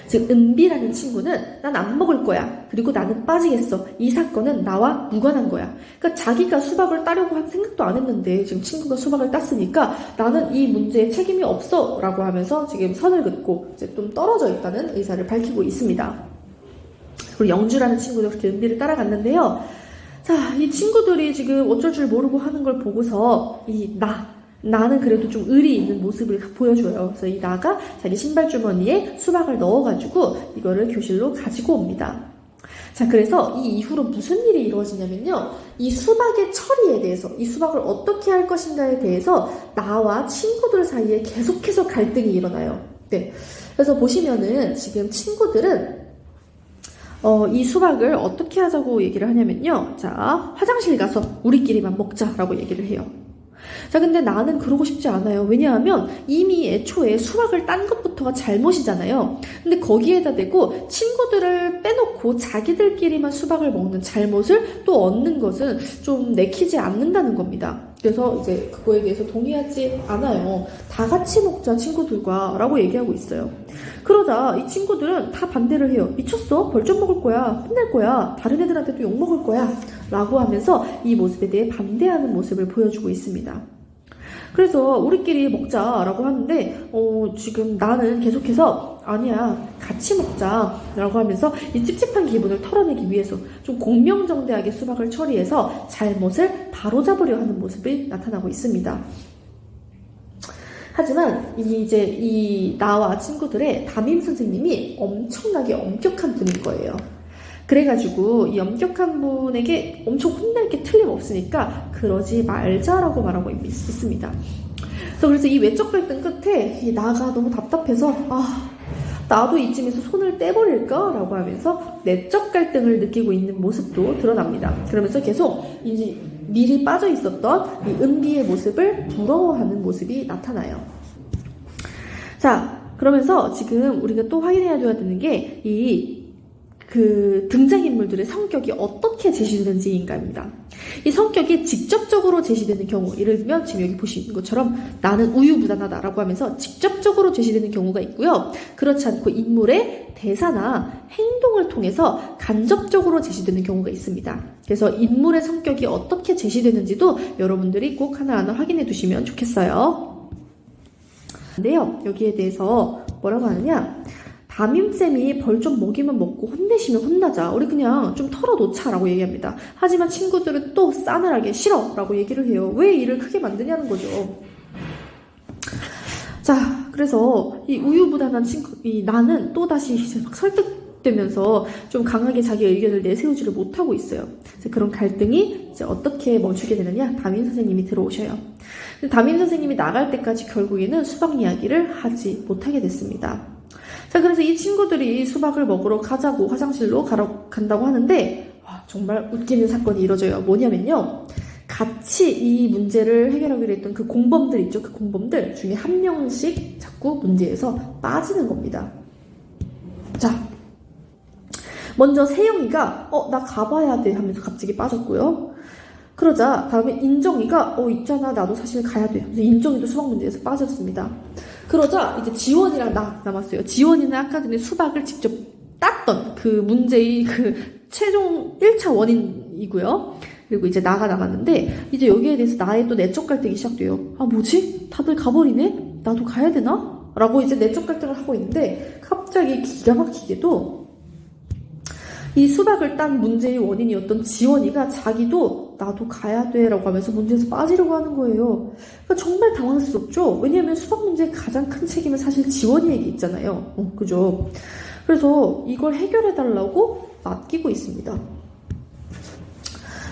즉 은비라는 친구는 난 안 먹을 거야. 그리고 나는 빠지겠어. 이 사건은 나와 무관한 거야. 그러니까 자기가 수박을 따려고 한 생각도 안 했는데 지금 친구가 수박을 땄으니까 나는 이 문제에 책임이 없어 라고 하면서 지금 선을 긋고 이제 좀 떨어져 있다는 의사를 밝히고 있습니다. 그리고 영주라는 친구도 그렇게 은비를 따라갔는데요. 자, 이 친구들이 지금 어쩔 줄 모르고 하는 걸 보고서 나는 그래도 좀 의리 있는 모습을 보여줘요. 그래서 이 나가 자기 신발 주머니에 수박을 넣어가지고 이거를 교실로 가지고 옵니다. 자, 그래서 이 이후로 무슨 일이 이루어지냐면요. 이 수박의 처리에 대해서, 이 수박을 어떻게 할 것인가에 대해서 나와 친구들 사이에 계속해서 갈등이 일어나요. 네. 그래서 보시면은 지금 친구들은 이 수박을 어떻게 하자고 얘기를 하냐면요. 자, 화장실 가서 우리끼리만 먹자라고 얘기를 해요. 자, 근데 나는 그러고 싶지 않아요. 왜냐하면 이미 애초에 수박을 딴 것부터가 잘못이잖아요. 근데 거기에다 대고 친구들을 빼놓고 자기들끼리만 수박을 먹는 잘못을 또 얻는 것은 좀 내키지 않는다는 겁니다. 그래서 이제 그거에 대해서 동의하지 않아요. 다 같이 먹자 친구들과 라고 얘기하고 있어요. 그러자 이 친구들은 다 반대를 해요. 미쳤어? 벌점 먹을 거야. 혼낼 거야. 다른 애들한테도 욕 먹을 거야. 라고 하면서 이 모습에 대해 반대하는 모습을 보여주고 있습니다. 그래서 우리끼리 먹자라고 하는데 지금 나는 계속해서 아니야 같이 먹자라고 하면서 이 찝찝한 기분을 털어내기 위해서 좀 공명정대하게 수박을 처리해서 잘못을 바로잡으려 하는 모습이 나타나고 있습니다. 하지만 이제 이 나와 친구들의 담임 선생님이 엄청나게 엄격한 분인 거예요. 그래가지고 이 엄격한 분에게 엄청 혼낼 게 틀림없으니까 그러지 말자라고 말하고 있습니다. 그래서 이 외적 갈등 끝에 이 나가 너무 답답해서 나도 이쯤에서 손을 떼버릴까? 라고 하면서 내적 갈등을 느끼고 있는 모습도 드러납니다. 그러면서 계속 이제 미리 빠져 있었던 이 은비의 모습을 부러워하는 모습이 나타나요. 자, 그러면서 지금 우리가 또 확인해야 되는 게 등장인물들의 성격이 어떻게 제시되는지인가입니다. 이 성격이 직접적으로 제시되는 경우, 예를 들면 지금 여기 보시는 것처럼 나는 우유부단하다라고 하면서 직접적으로 제시되는 경우가 있고요. 그렇지 않고 인물의 대사나 행동을 통해서 간접적으로 제시되는 경우가 있습니다. 그래서 인물의 성격이 어떻게 제시되는지도 여러분들이 꼭 하나하나 확인해 두시면 좋겠어요. 근데요, 여기에 대해서 뭐라고 하느냐? 담임쌤이 벌 좀 먹이면 먹고 혼내시면 혼나자. 우리 그냥 좀 털어놓자 라고 얘기합니다. 하지만 친구들은 또 싸늘하게 싫어 라고 얘기를 해요. 왜 일을 크게 만드냐는 거죠. 자, 그래서 이 우유부단한 나는 또다시 이제 막 설득되면서 좀 강하게 자기 의견을 내세우지를 못하고 있어요. 그런 갈등이 이제 어떻게 멈추게 되느냐? 담임 선생님이 들어오셔요. 담임 선생님이 나갈 때까지 결국에는 수박 이야기를 하지 못하게 됐습니다. 자, 그래서 이 친구들이 수박을 먹으러 가자고 화장실로 간다고 하는데 정말 웃기는 사건이 이뤄져요. 뭐냐면요. 같이 이 문제를 해결하기로 했던 그 공범들 있죠. 그 공범들 중에 한 명씩 자꾸 문제에서 빠지는 겁니다. 자, 먼저 세영이가 나 가봐야 돼 하면서 갑자기 빠졌고요. 그러자 다음에 인정이가 있잖아 나도 사실 가야 돼. 그래서 인정이도 수박 문제에서 빠졌습니다. 그러자 이제 지원이랑 나 남았어요. 지원이는 아까 전에 수박을 직접 땄던 그 문제의 그 최종 1차 원인이고요. 그리고 이제 나가 남았는데 이제 여기에 대해서 나의 또 내적 갈등이 시작돼요. 뭐지? 다들 가버리네? 나도 가야 되나? 라고 이제 내적 갈등을 하고 있는데 갑자기 기가 막히게도 이 수박을 딴 문제의 원인이었던 지원이가 자기도 나도 가야 돼 라고 하면서 문제에서 빠지려고 하는 거예요. 그러니까 정말 당황스럽죠? 왜냐하면 수박 문제의 가장 큰 책임은 사실 지원이에게 있잖아요. 그죠? 그래서 이걸 해결해달라고 맡기고 있습니다.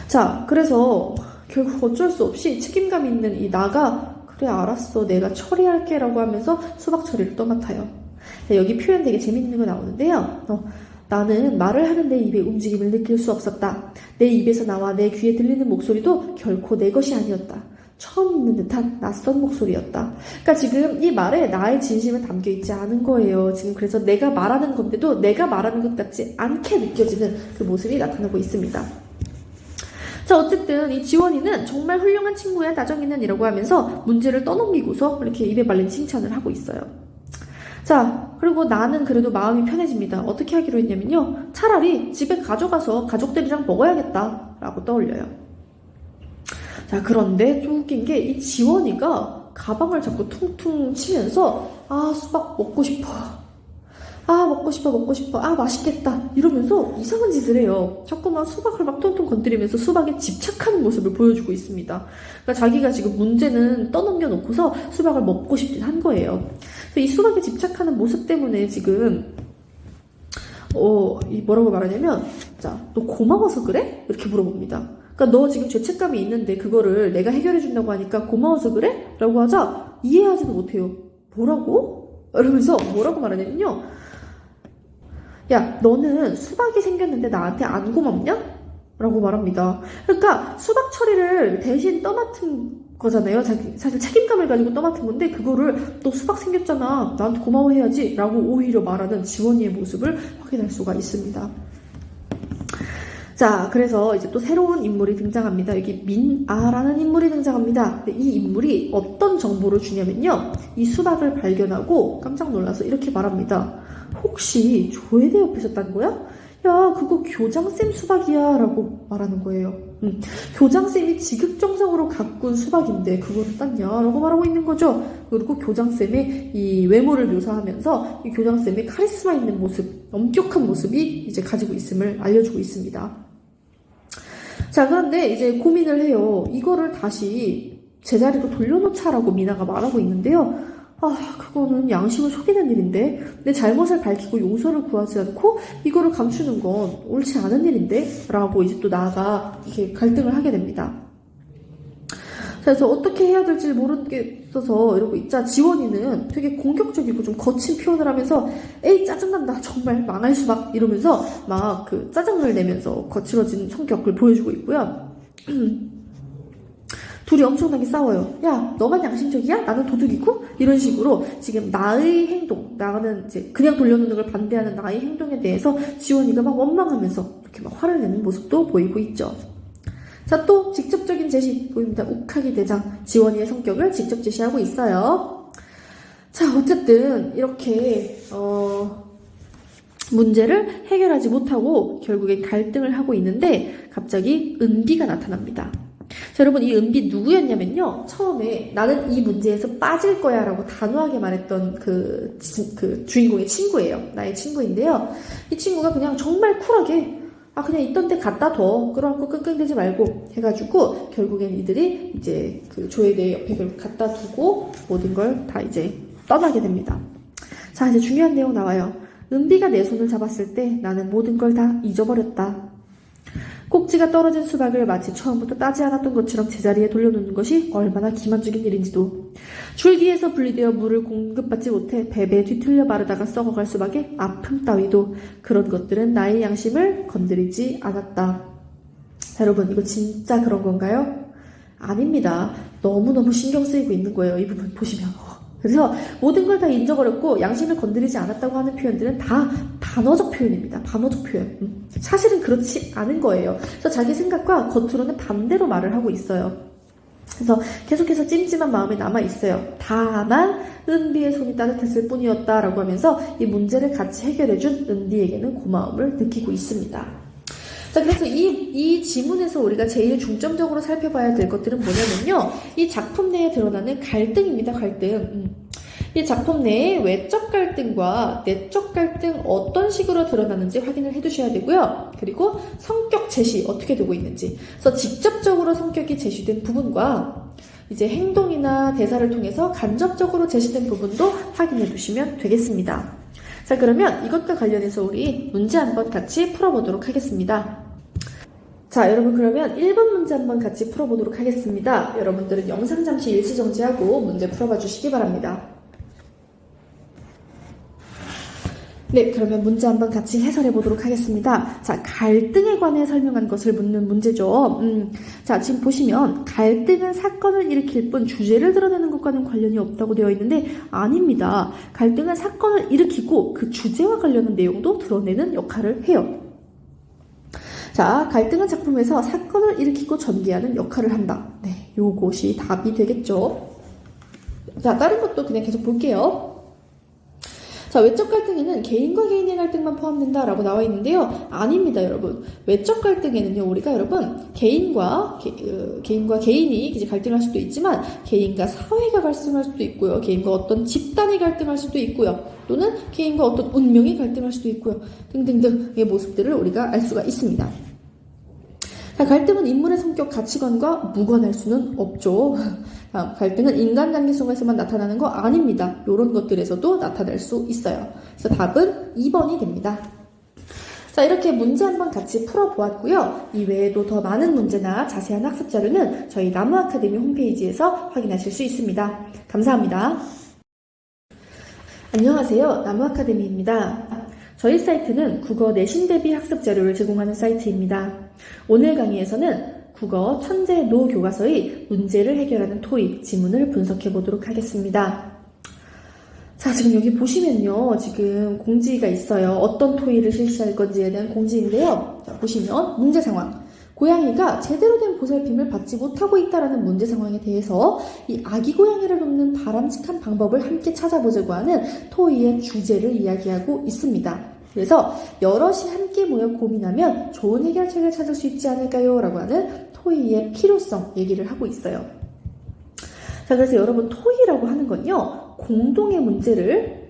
자, 그래서 결국 어쩔 수 없이 책임감 있는 이 나가 그래 알았어 내가 처리할게 라고 하면서 수박 처리를 떠맡아요. 여기 표현 되게 재밌는 거 나오는데요. 나는 말을 하는 내 입의 움직임을 느낄 수 없었다. 내 입에서 나와 내 귀에 들리는 목소리도 결코 내 것이 아니었다. 처음 있는 듯한 낯선 목소리였다. 그러니까 지금 이 말에 나의 진심은 담겨있지 않은 거예요. 지금 그래서 내가 말하는 건데도 내가 말하는 것 같지 않게 느껴지는 그 모습이 나타나고 있습니다. 자, 어쨌든 이 지원이는 정말 훌륭한 친구야 나정이는 이라고 하면서 문제를 떠넘기고서 이렇게 입에 발린 칭찬을 하고 있어요. 자, 그리고 나는 그래도 마음이 편해집니다. 어떻게 하기로 했냐면요. 차라리 집에 가져가서 가족들이랑 먹어야겠다 라고 떠올려요. 자, 그런데 좀 웃긴 게 이 지원이가 가방을 자꾸 퉁퉁 치면서 아, 수박 먹고 싶어. 아, 먹고 싶어, 먹고 싶어. 아, 맛있겠다. 이러면서 이상한 짓을 해요. 자꾸만 수박을 막 통통 건드리면서 수박에 집착하는 모습을 보여주고 있습니다. 그러니까 자기가 지금 문제는 떠넘겨 놓고서 수박을 먹고 싶긴 한 거예요. 그래서 이 수박에 집착하는 모습 때문에 지금, 이 뭐라고 말하냐면, 자, 너 고마워서 그래? 이렇게 물어봅니다. 그러니까 너 지금 죄책감이 있는데 그거를 내가 해결해준다고 하니까 고마워서 그래? 라고 하자 이해하지도 못해요. 뭐라고? 이러면서 뭐라고 말하냐면요. 야, 너는 수박이 생겼는데 나한테 안 고맙냐? 라고 말합니다. 그러니까 수박 처리를 대신 떠맡은 거잖아요. 사실 책임감을 가지고 떠맡은 건데 그거를 너 수박 생겼잖아. 나한테 고마워해야지. 라고 오히려 말하는 지원이의 모습을 확인할 수가 있습니다. 자, 그래서 이제 또 새로운 인물이 등장합니다. 여기 민아라는 인물이 등장합니다. 이 인물이 어떤 정보를 주냐면요. 이 수박을 발견하고 깜짝 놀라서 이렇게 말합니다. 혹시 조회대 옆에서 딴 거야? 야, 그거 교장쌤 수박이야 라고 말하는 거예요. 교장쌤이 지극정성으로 가꾼 수박인데 그거를 땄냐? 라고 말하고 있는 거죠. 그리고 교장쌤의 이 외모를 묘사하면서 이 교장쌤의 카리스마 있는 모습, 엄격한 모습이 이제 가지고 있음을 알려주고 있습니다. 자, 그런데 이제 고민을 해요. 이거를 다시 제자리로 돌려놓자라고 미나가 말하고 있는데요. 아, 그거는 양심을 속이는 일인데 내 잘못을 밝히고 용서를 구하지 않고 이거를 감추는 건 옳지 않은 일인데? 라고 이제 또 나아가 이렇게 갈등을 하게 됩니다. 그래서 어떻게 해야 될지 모르겠어서 이러고 있자 지원이는 되게 공격적이고 좀 거친 표현을 하면서 에이 짜증난다 정말 망할 수박 이러면서 막 그 짜증을 내면서 거칠어진 성격을 보여주고 있고요. 둘이 엄청나게 싸워요. 야, 너만 양심적이야? 나는 도둑이고? 이런 식으로 지금 나의 행동, 나는 이제 그냥 돌려놓는 걸 반대하는 나의 행동에 대해서 지원이가 막 원망하면서 이렇게 막 화를 내는 모습도 보이고 있죠. 자, 또 직접적인 제시 보입니다. 욱하기 대장 지원이의 성격을 직접 제시하고 있어요. 자, 어쨌든 이렇게 문제를 해결하지 못하고 결국엔 갈등을 하고 있는데 갑자기 은비가 나타납니다. 자, 여러분 이 은비 누구였냐면요. 처음에 나는 이 문제에서 빠질 거야 라고 단호하게 말했던 그 주인공의 친구예요. 나의 친구인데요. 이 친구가 그냥 정말 쿨하게 그냥 있던 데 갖다 둬. 끌어안고 끙끙대지 말고 해가지고 결국엔 이들이 이제 그 조회대 옆에 그걸 갖다 두고 모든 걸 다 이제 떠나게 됩니다. 자, 이제 중요한 내용 나와요. 은비가 내 손을 잡았을 때 나는 모든 걸 다 잊어버렸다. 꼭지가 떨어진 수박을 마치 처음부터 따지 않았던 것처럼 제자리에 돌려놓는 것이 얼마나 기만적인 일인지도. 줄기에서 분리되어 물을 공급받지 못해 배배에 뒤틀려 마르다가 썩어갈 수박의 아픔 따위도 그런 것들은 나의 양심을 건드리지 않았다. 자, 여러분 이거 진짜 그런 건가요? 아닙니다. 너무너무 신경 쓰이고 있는 거예요. 이 부분 보시면. 그래서 모든 걸 다 잊어버렸고 양심을 건드리지 않았다고 하는 표현들은 다 반어적 표현입니다. 반어적 표현. 사실은 그렇지 않은 거예요. 그래서 자기 생각과 겉으로는 반대로 말을 하고 있어요. 그래서 계속해서 찜찜한 마음이 남아있어요. 다만 은비의 손이 따뜻했을 뿐이었다라고 하면서 이 문제를 같이 해결해준 은비에게는 고마움을 느끼고 있습니다. 자, 그래서 이 지문에서 우리가 제일 중점적으로 살펴봐야 될 것들은 뭐냐면요. 이 작품 내에 드러나는 갈등입니다. 갈등. 이 작품 내에 외적 갈등과 내적 갈등 어떤 식으로 드러나는지 확인을 해두셔야 되고요. 그리고 성격 제시 어떻게 되고 있는지. 그래서 직접적으로 성격이 제시된 부분과 이제 행동이나 대사를 통해서 간접적으로 제시된 부분도 확인해 두시면 되겠습니다. 자, 그러면 이것과 관련해서 우리 문제 한번 같이 풀어보도록 하겠습니다. 자, 여러분 그러면 1번 문제 한번 같이 풀어보도록 하겠습니다. 여러분들은 영상 잠시 일시정지하고 문제 풀어봐 주시기 바랍니다. 네, 그러면 문제 한번 같이 해설해 보도록 하겠습니다. 자, 갈등에 관해 설명한 것을 묻는 문제죠. 자, 지금 보시면 갈등은 사건을 일으킬 뿐 주제를 드러내는 것과는 관련이 없다고 되어 있는데 아닙니다. 갈등은 사건을 일으키고 그 주제와 관련한 내용도 드러내는 역할을 해요. 자, 갈등은 작품에서 사건을 일으키고 전개하는 역할을 한다. 네, 요것이 답이 되겠죠. 자, 다른 것도 그냥 계속 볼게요. 자, 외적 갈등에는 개인과 개인의 갈등만 포함된다라고 나와 있는데요. 아닙니다, 여러분. 외적 갈등에는요, 우리가 여러분, 개인과 개인이 이제 갈등할 수도 있지만, 개인과 사회가 갈등할 수도 있고요. 개인과 어떤 집단이 갈등할 수도 있고요. 또는 개인과 어떤 운명이 갈등할 수도 있고요. 등등등의 모습들을 우리가 알 수가 있습니다. 자, 갈등은 인물의 성격, 가치관과 무관할 수는 없죠. 다음, 갈등은 인간관계 속에서만 나타나는 거 아닙니다. 이런 것들에서도 나타날 수 있어요. 그래서 답은 2번이 됩니다. 자, 이렇게 문제 한번 같이 풀어보았고요. 이 외에도 더 많은 문제나 자세한 학습 자료는 저희 나무 아카데미 홈페이지에서 확인하실 수 있습니다. 감사합니다. 안녕하세요. 나무 아카데미입니다. 저희 사이트는 국어 내신 대비 학습 자료를 제공하는 사이트입니다. 오늘 강의에서는 국어 천재 노 교과서의 문제를 해결하는 토익 지문을 분석해 보도록 하겠습니다. 자, 지금 여기 보시면요. 지금 공지가 있어요. 어떤 토익을 실시할 건지에 대한 공지인데요. 자, 보시면 문제 상황. 고양이가 제대로 된 보살핌을 받지 못하고 있다는 문제 상황에 대해서 이 아기 고양이를 돕는 바람직한 방법을 함께 찾아보자고 하는 토의의 주제를 이야기하고 있습니다. 그래서 여럿이 함께 모여 고민하면 좋은 해결책을 찾을 수 있지 않을까요? 라고 하는 토의의 필요성 얘기를 하고 있어요. 자, 그래서 여러분 토의라고 하는 건요. 공동의 문제를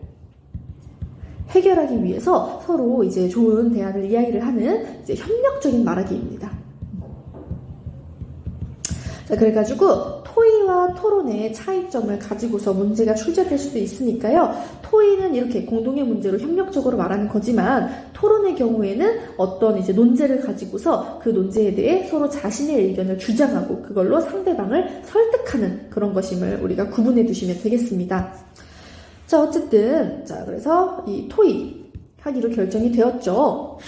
해결하기 위해서 서로 이제 좋은 대안을 이야기를 하는 이제 협력적인 말하기입니다. 자, 그래가지고 토의와 토론의 차이점을 가지고서 문제가 출제될 수도 있으니까요. 토의는 이렇게 공동의 문제로 협력적으로 말하는 거지만 토론의 경우에는 어떤 이제 논제를 가지고서 그 논제에 대해 서로 자신의 의견을 주장하고 그걸로 상대방을 설득하는 그런 것임을 우리가 구분해 두시면 되겠습니다. 자, 어쨌든 자, 그래서 이 토의 하기로 결정이 되었죠.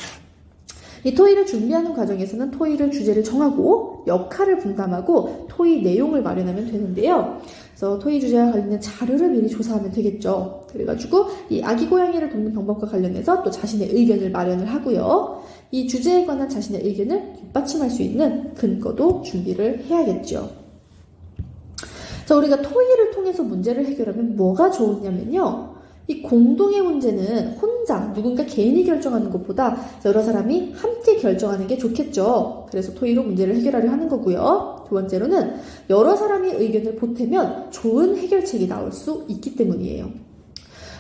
이 토의를 준비하는 과정에서는 토의를 주제를 정하고 역할을 분담하고 토의 내용을 마련하면 되는데요. 그래서 토의 주제와 관련된 자료를 미리 조사하면 되겠죠. 그래가지고 이 아기 고양이를 돕는 방법과 관련해서 또 자신의 의견을 마련을 하고요. 이 주제에 관한 자신의 의견을 뒷받침할 수 있는 근거도 준비를 해야겠죠. 자, 우리가 토의를 통해서 문제를 해결하면 뭐가 좋으냐면요. 이 공동의 문제는 혼자 누군가 개인이 결정하는 것보다 여러 사람이 함께 결정하는 게 좋겠죠. 그래서 토의로 문제를 해결하려 하는 거고요. 두 번째로는 여러 사람이 의견을 보태면 좋은 해결책이 나올 수 있기 때문이에요.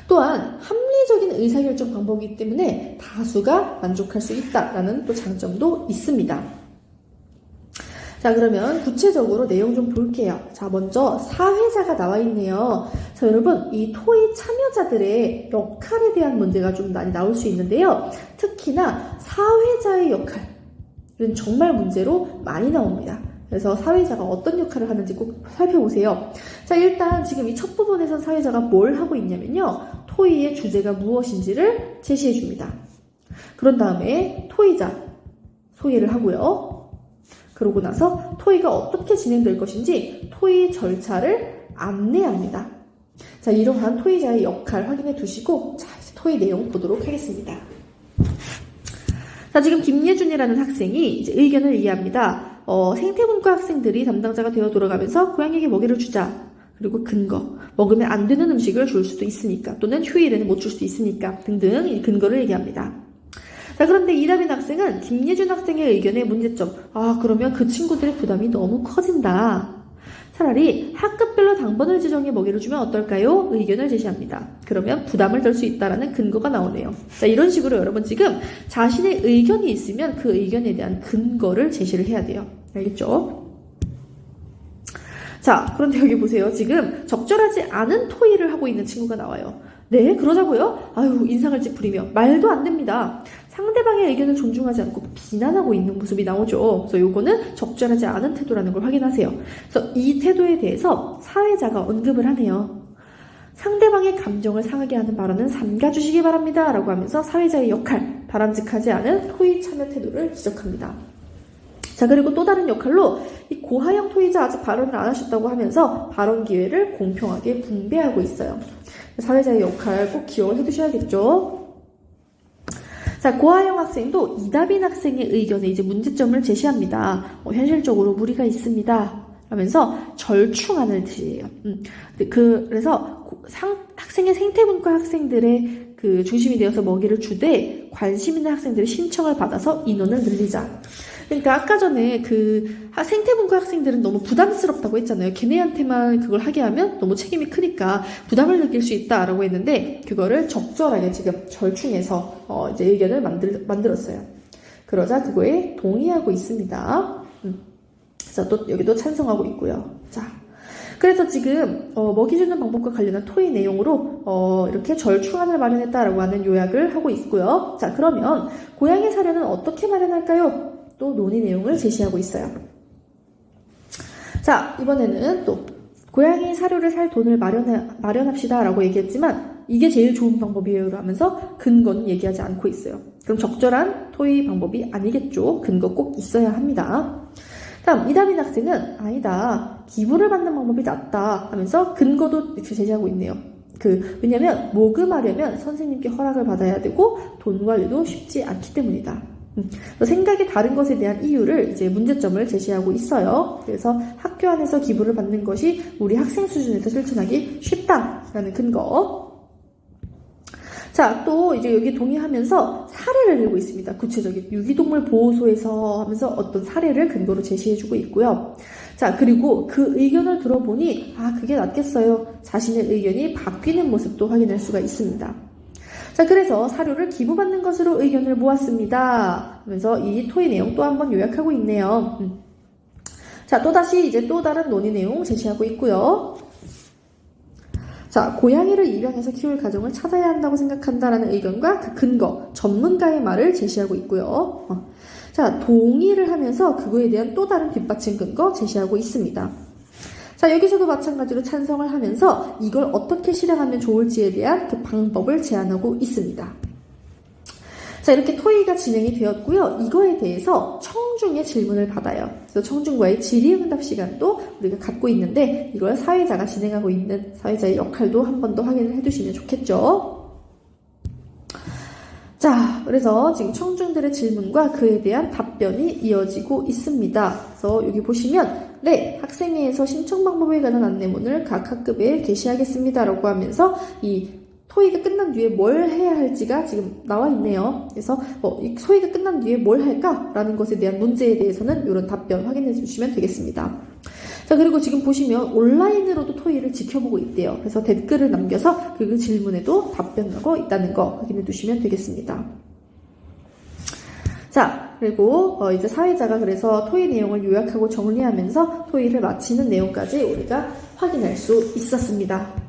또한 합리적인 의사결정 방법이기 때문에 다수가 만족할 수 있다라는 또 장점도 있습니다. 자, 그러면 구체적으로 내용 좀 볼게요. 자, 먼저 사회자가 나와 있네요. 자, 여러분, 이 토의 참여자들의 역할에 대한 문제가 좀 많이 나올 수 있는데요. 특히나 사회자의 역할은 정말 문제로 많이 나옵니다. 그래서 사회자가 어떤 역할을 하는지 꼭 살펴보세요. 자, 일단 지금 이 첫 부분에선 사회자가 뭘 하고 있냐면요. 토의의 주제가 무엇인지를 제시해 줍니다. 그런 다음에 토의자 소개를 하고요. 그러고 나서 토의가 어떻게 진행될 것인지 토의 절차를 안내합니다. 자, 이러한 토의자의 역할 확인해 두시고 자, 이제 토의 내용 보도록 하겠습니다. 자, 지금 김예준이라는 학생이 이제 의견을 이해합니다. 생태분과 학생들이 담당자가 되어 돌아가면서 고양이에게 먹이를 주자. 그리고 근거, 먹으면 안 되는 음식을 줄 수도 있으니까 또는 휴일에는 못 줄 수도 있으니까 등등 이 근거를 얘기합니다. 자, 그런데 이다빈 학생은 김예준 학생의 의견의 문제점. 그러면 그 친구들의 부담이 너무 커진다. 차라리 학급별로 당번을 지정해 먹이를 주면 어떨까요? 의견을 제시합니다. 그러면 부담을 덜 수 있다라는 근거가 나오네요. 자, 이런 식으로 여러분 지금 자신의 의견이 있으면 그 의견에 대한 근거를 제시를 해야 돼요. 알겠죠? 자, 그런데 여기 보세요. 지금 적절하지 않은 토의를 하고 있는 친구가 나와요. 네, 그러자고요? 아유, 인상을 찌푸리며 말도 안 됩니다. 상대방의 의견을 존중하지 않고 비난하고 있는 모습이 나오죠. 그래서 요거는 적절하지 않은 태도라는 걸 확인하세요. 그래서 이 태도에 대해서 사회자가 언급을 하네요. 상대방의 감정을 상하게 하는 발언은 삼가주시기 바랍니다. 라고 하면서 사회자의 역할, 바람직하지 않은 토의 참여 태도를 지적합니다. 자, 그리고 또 다른 역할로 이 고하영 토의자 아직 발언을 안 하셨다고 하면서 발언 기회를 공평하게 분배하고 있어요. 사회자의 역할 꼭 기억을 해두셔야겠죠. 자, 고하영 학생도 이다빈 학생의 의견에 이제 문제점을 제시합니다. 현실적으로 무리가 있습니다. 하면서 절충안을 제시해요. 그래서 학생의 생태분과 학생들의 그 중심이 되어서 먹이를 주되 관심 있는 학생들의 신청을 받아서 인원을 늘리자. 그러니까 아까 전에 그 생태분과 학생들은 너무 부담스럽다고 했잖아요. 걔네한테만 그걸 하게 하면 너무 책임이 크니까 부담을 느낄 수 있다라고 했는데 그거를 적절하게 지금 절충해서 이제 의견을 만들었어요. 그러자 그거에 동의하고 있습니다. 자, 또 여기도 찬성하고 있고요. 자, 그래서 지금 먹이 주는 방법과 관련한 토의 내용으로 이렇게 절충안을 마련했다라고 하는 요약을 하고 있고요. 자, 그러면 고양이 사료는 어떻게 마련할까요? 또 논의 내용을 제시하고 있어요. 자, 이번에는 또 고양이 사료를 살 돈을 마련합시다 라고 얘기했지만 이게 제일 좋은 방법이에요 라면서 근거는 얘기하지 않고 있어요. 그럼 적절한 토의 방법이 아니겠죠. 근거 꼭 있어야 합니다. 다음 이다민 학생은 아니다. 기부를 받는 방법이 낫다 하면서 근거도 제시하고 있네요. 왜냐면 모금하려면 선생님께 허락을 받아야 되고 돈 관리도 쉽지 않기 때문이다. 생각이 다른 것에 대한 이유를 이제 문제점을 제시하고 있어요. 그래서 학교 안에서 기부를 받는 것이 우리 학생 수준에서 실천하기 쉽다라는 근거. 자, 또 이제 여기 동의하면서 사례를 들고 있습니다. 구체적인 유기동물 보호소에서 하면서 어떤 사례를 근거로 제시해주고 있고요. 자, 그리고 그 의견을 들어보니 그게 낫겠어요. 자신의 의견이 바뀌는 모습도 확인할 수가 있습니다. 자, 그래서 사료를 기부받는 것으로 의견을 모았습니다. 하면서 이 토의 내용 또 한 번 요약하고 있네요. 자, 또다시 이제 또 다른 논의 내용 제시하고 있고요. 자, 고양이를 입양해서 키울 가정을 찾아야 한다고 생각한다라는 의견과 그 근거, 전문가의 말을 제시하고 있고요. 자, 동의를 하면서 그거에 대한 또 다른 뒷받침 근거 제시하고 있습니다. 자, 여기서도 마찬가지로 찬성을 하면서 이걸 어떻게 실행하면 좋을지에 대한 그 방법을 제안하고 있습니다. 자, 이렇게 토의가 진행이 되었고요. 이거에 대해서 청중의 질문을 받아요. 그래서 청중과의 질의응답 시간도 우리가 갖고 있는데 이걸 사회자가 진행하고 있는 사회자의 역할도 한 번 더 확인을 해두시면 좋겠죠. 자, 그래서 지금 청중들의 질문과 그에 대한 답변이 이어지고 있습니다. 그래서 여기 보시면 네, 학생회에서 신청 방법에 관한 안내문을 각 학급에 게시하겠습니다 라고 하면서 이 토의가 끝난 뒤에 뭘 해야 할지가 지금 나와 있네요. 그래서 이 토의가 끝난 뒤에 뭘 할까라는 것에 대한 문제에 대해서는 이런 답변 확인해 주시면 되겠습니다. 자, 그리고 지금 보시면 온라인으로도 토의를 지켜보고 있대요. 그래서 댓글을 남겨서 그 질문에도 답변하고 있다는 거 확인해 두시면 되겠습니다. 자, 그리고 이제 사회자가 그래서 토의 내용을 요약하고 정리하면서 토의를 마치는 내용까지 우리가 확인할 수 있었습니다.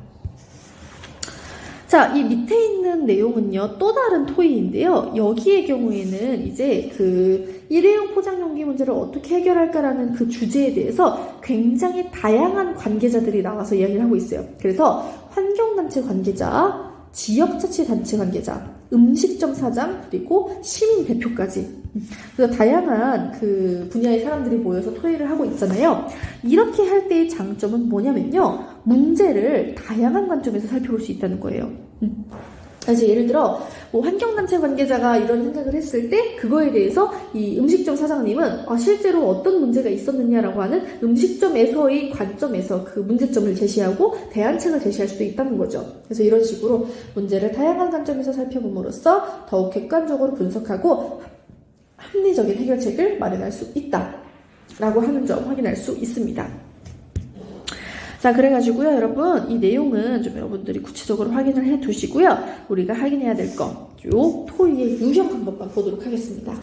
자, 이 밑에 있는 내용은요, 또 다른 토의인데요. 여기의 경우에는 이제 그 일회용 포장용기 문제를 어떻게 해결할까라는 그 주제에 대해서 굉장히 다양한 관계자들이 나와서 이야기를 하고 있어요. 그래서 환경단체 관계자, 지역자치단체 관계자, 음식점 사장, 그리고 시민 대표까지. 그래서 다양한 그 분야의 사람들이 모여서 토의를 하고 있잖아요. 이렇게 할 때의 장점은 뭐냐면요. 문제를 다양한 관점에서 살펴볼 수 있다는 거예요. 그래서 예를 들어 환경단체 관계자가 이런 생각을 했을 때 그거에 대해서 이 음식점 사장님은 실제로 어떤 문제가 있었느냐라고 하는 음식점에서의 관점에서 그 문제점을 제시하고 대안책을 제시할 수도 있다는 거죠. 그래서 이런 식으로 문제를 다양한 관점에서 살펴봄으로써 더욱 객관적으로 분석하고 합리적인 해결책을 마련할 수 있다라고 하는 점 확인할 수 있습니다. 자, 그래가지고요, 여러분, 이 내용은 좀 여러분들이 구체적으로 확인을 해 두시고요. 우리가 확인해야 될 거, 요 토의의 유형 한번만 보도록 하겠습니다.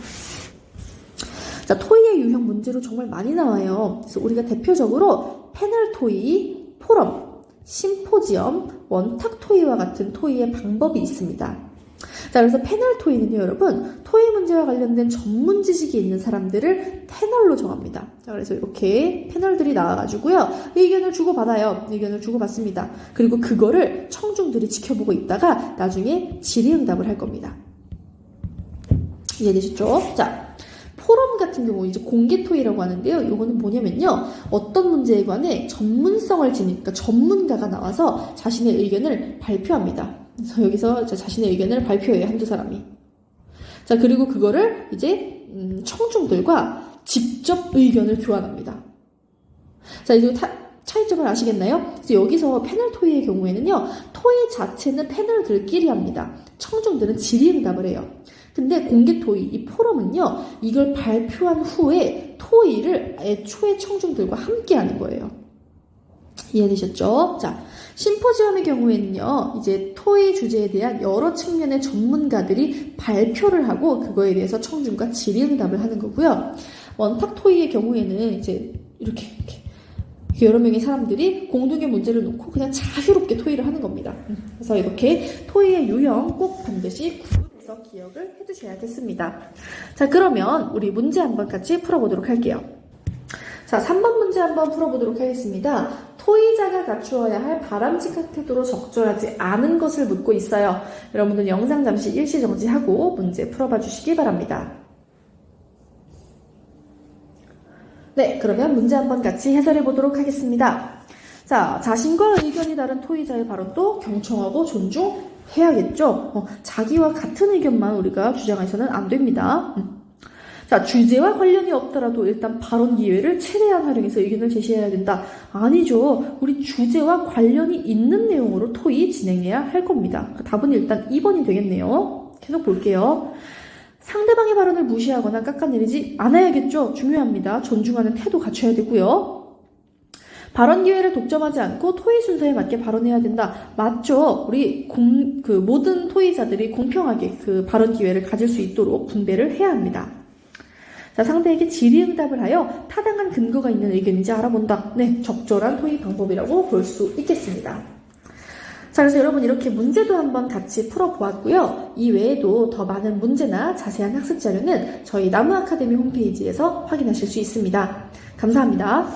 자, 토의의 유형 문제로 정말 많이 나와요. 그래서 우리가 대표적으로 패널 토의, 포럼, 심포지엄, 원탁 토의와 같은 토의의 방법이 있습니다. 자, 그래서 패널 토의는요, 여러분, 토의 문제와 관련된 전문 지식이 있는 사람들을 패널로 정합니다. 자, 그래서 이렇게 패널들이 나와가지고요, 의견을 주고받아요. 의견을 주고받습니다. 그리고 그거를 청중들이 지켜보고 있다가 나중에 질의응답을 할 겁니다. 이해되셨죠? 자, 포럼 같은 경우 이제 공개 토의라고 하는데요. 이거는 뭐냐면요, 어떤 문제에 관해 전문성을 지닌, 그러니까 전문가가 나와서 자신의 의견을 발표합니다. 그래서 여기서 자신의 의견을 발표해요, 한두 사람이. 자, 그리고 그거를 이제 청중들과 직접 의견을 교환합니다. 자, 이제 차이점을 아시겠나요? 그래서 여기서 패널 토의의 경우에는요, 토의 자체는 패널들끼리 합니다. 청중들은 질의응답을 해요. 근데 공개 토의, 이 포럼은요, 이걸 발표한 후에 토의를 애초에 청중들과 함께 하는 거예요. 이해되셨죠? 자, 심포지엄의 경우에는요, 이제 토의 주제에 대한 여러 측면의 전문가들이 발표를 하고 그거에 대해서 청중과 질의응답을 하는 거고요. 원탁 토의의 경우에는 이제 이렇게 여러 명의 사람들이 공동의 문제를 놓고 그냥 자유롭게 토의를 하는 겁니다. 그래서 이렇게 토의의 유형 꼭 반드시 구분해서 기억을 해두셔야겠습니다. 자, 그러면 우리 문제 한번 같이 풀어보도록 할게요. 자, 3번 문제 한번 풀어보도록 하겠습니다. 토의자가 갖추어야 할 바람직한 태도로 적절하지 않은 것을 묻고 있어요. 여러분들 영상 잠시 일시 정지하고 문제 풀어봐 주시기 바랍니다. 네, 그러면 문제 한번 같이 해설해 보도록 하겠습니다. 자, 자신과 의견이 다른 토의자의 발언도 경청하고 존중해야겠죠. 자기와 같은 의견만 우리가 주장해서는 안 됩니다. 자, 주제와 관련이 없더라도 일단 발언 기회를 최대한 활용해서 의견을 제시해야 된다. 아니죠. 우리 주제와 관련이 있는 내용으로 토의 진행해야 할 겁니다. 답은 일단 2번이 되겠네요. 계속 볼게요. 상대방의 발언을 무시하거나 깎아내리지 않아야겠죠. 중요합니다. 존중하는 태도 갖춰야 되고요. 발언 기회를 독점하지 않고 토의 순서에 맞게 발언해야 된다. 맞죠? 우리 모든 토의자들이 공평하게 그 발언 기회를 가질 수 있도록 분배를 해야 합니다. 자, 상대에게 질의응답을 하여 타당한 근거가 있는 의견인지 알아본다. 네, 적절한 토의 방법이라고 볼 수 있겠습니다. 자, 그래서 여러분 이렇게 문제도 한번 같이 풀어보았고요. 이 외에도 더 많은 문제나 자세한 학습 자료는 저희 나무 아카데미 홈페이지에서 확인하실 수 있습니다. 감사합니다.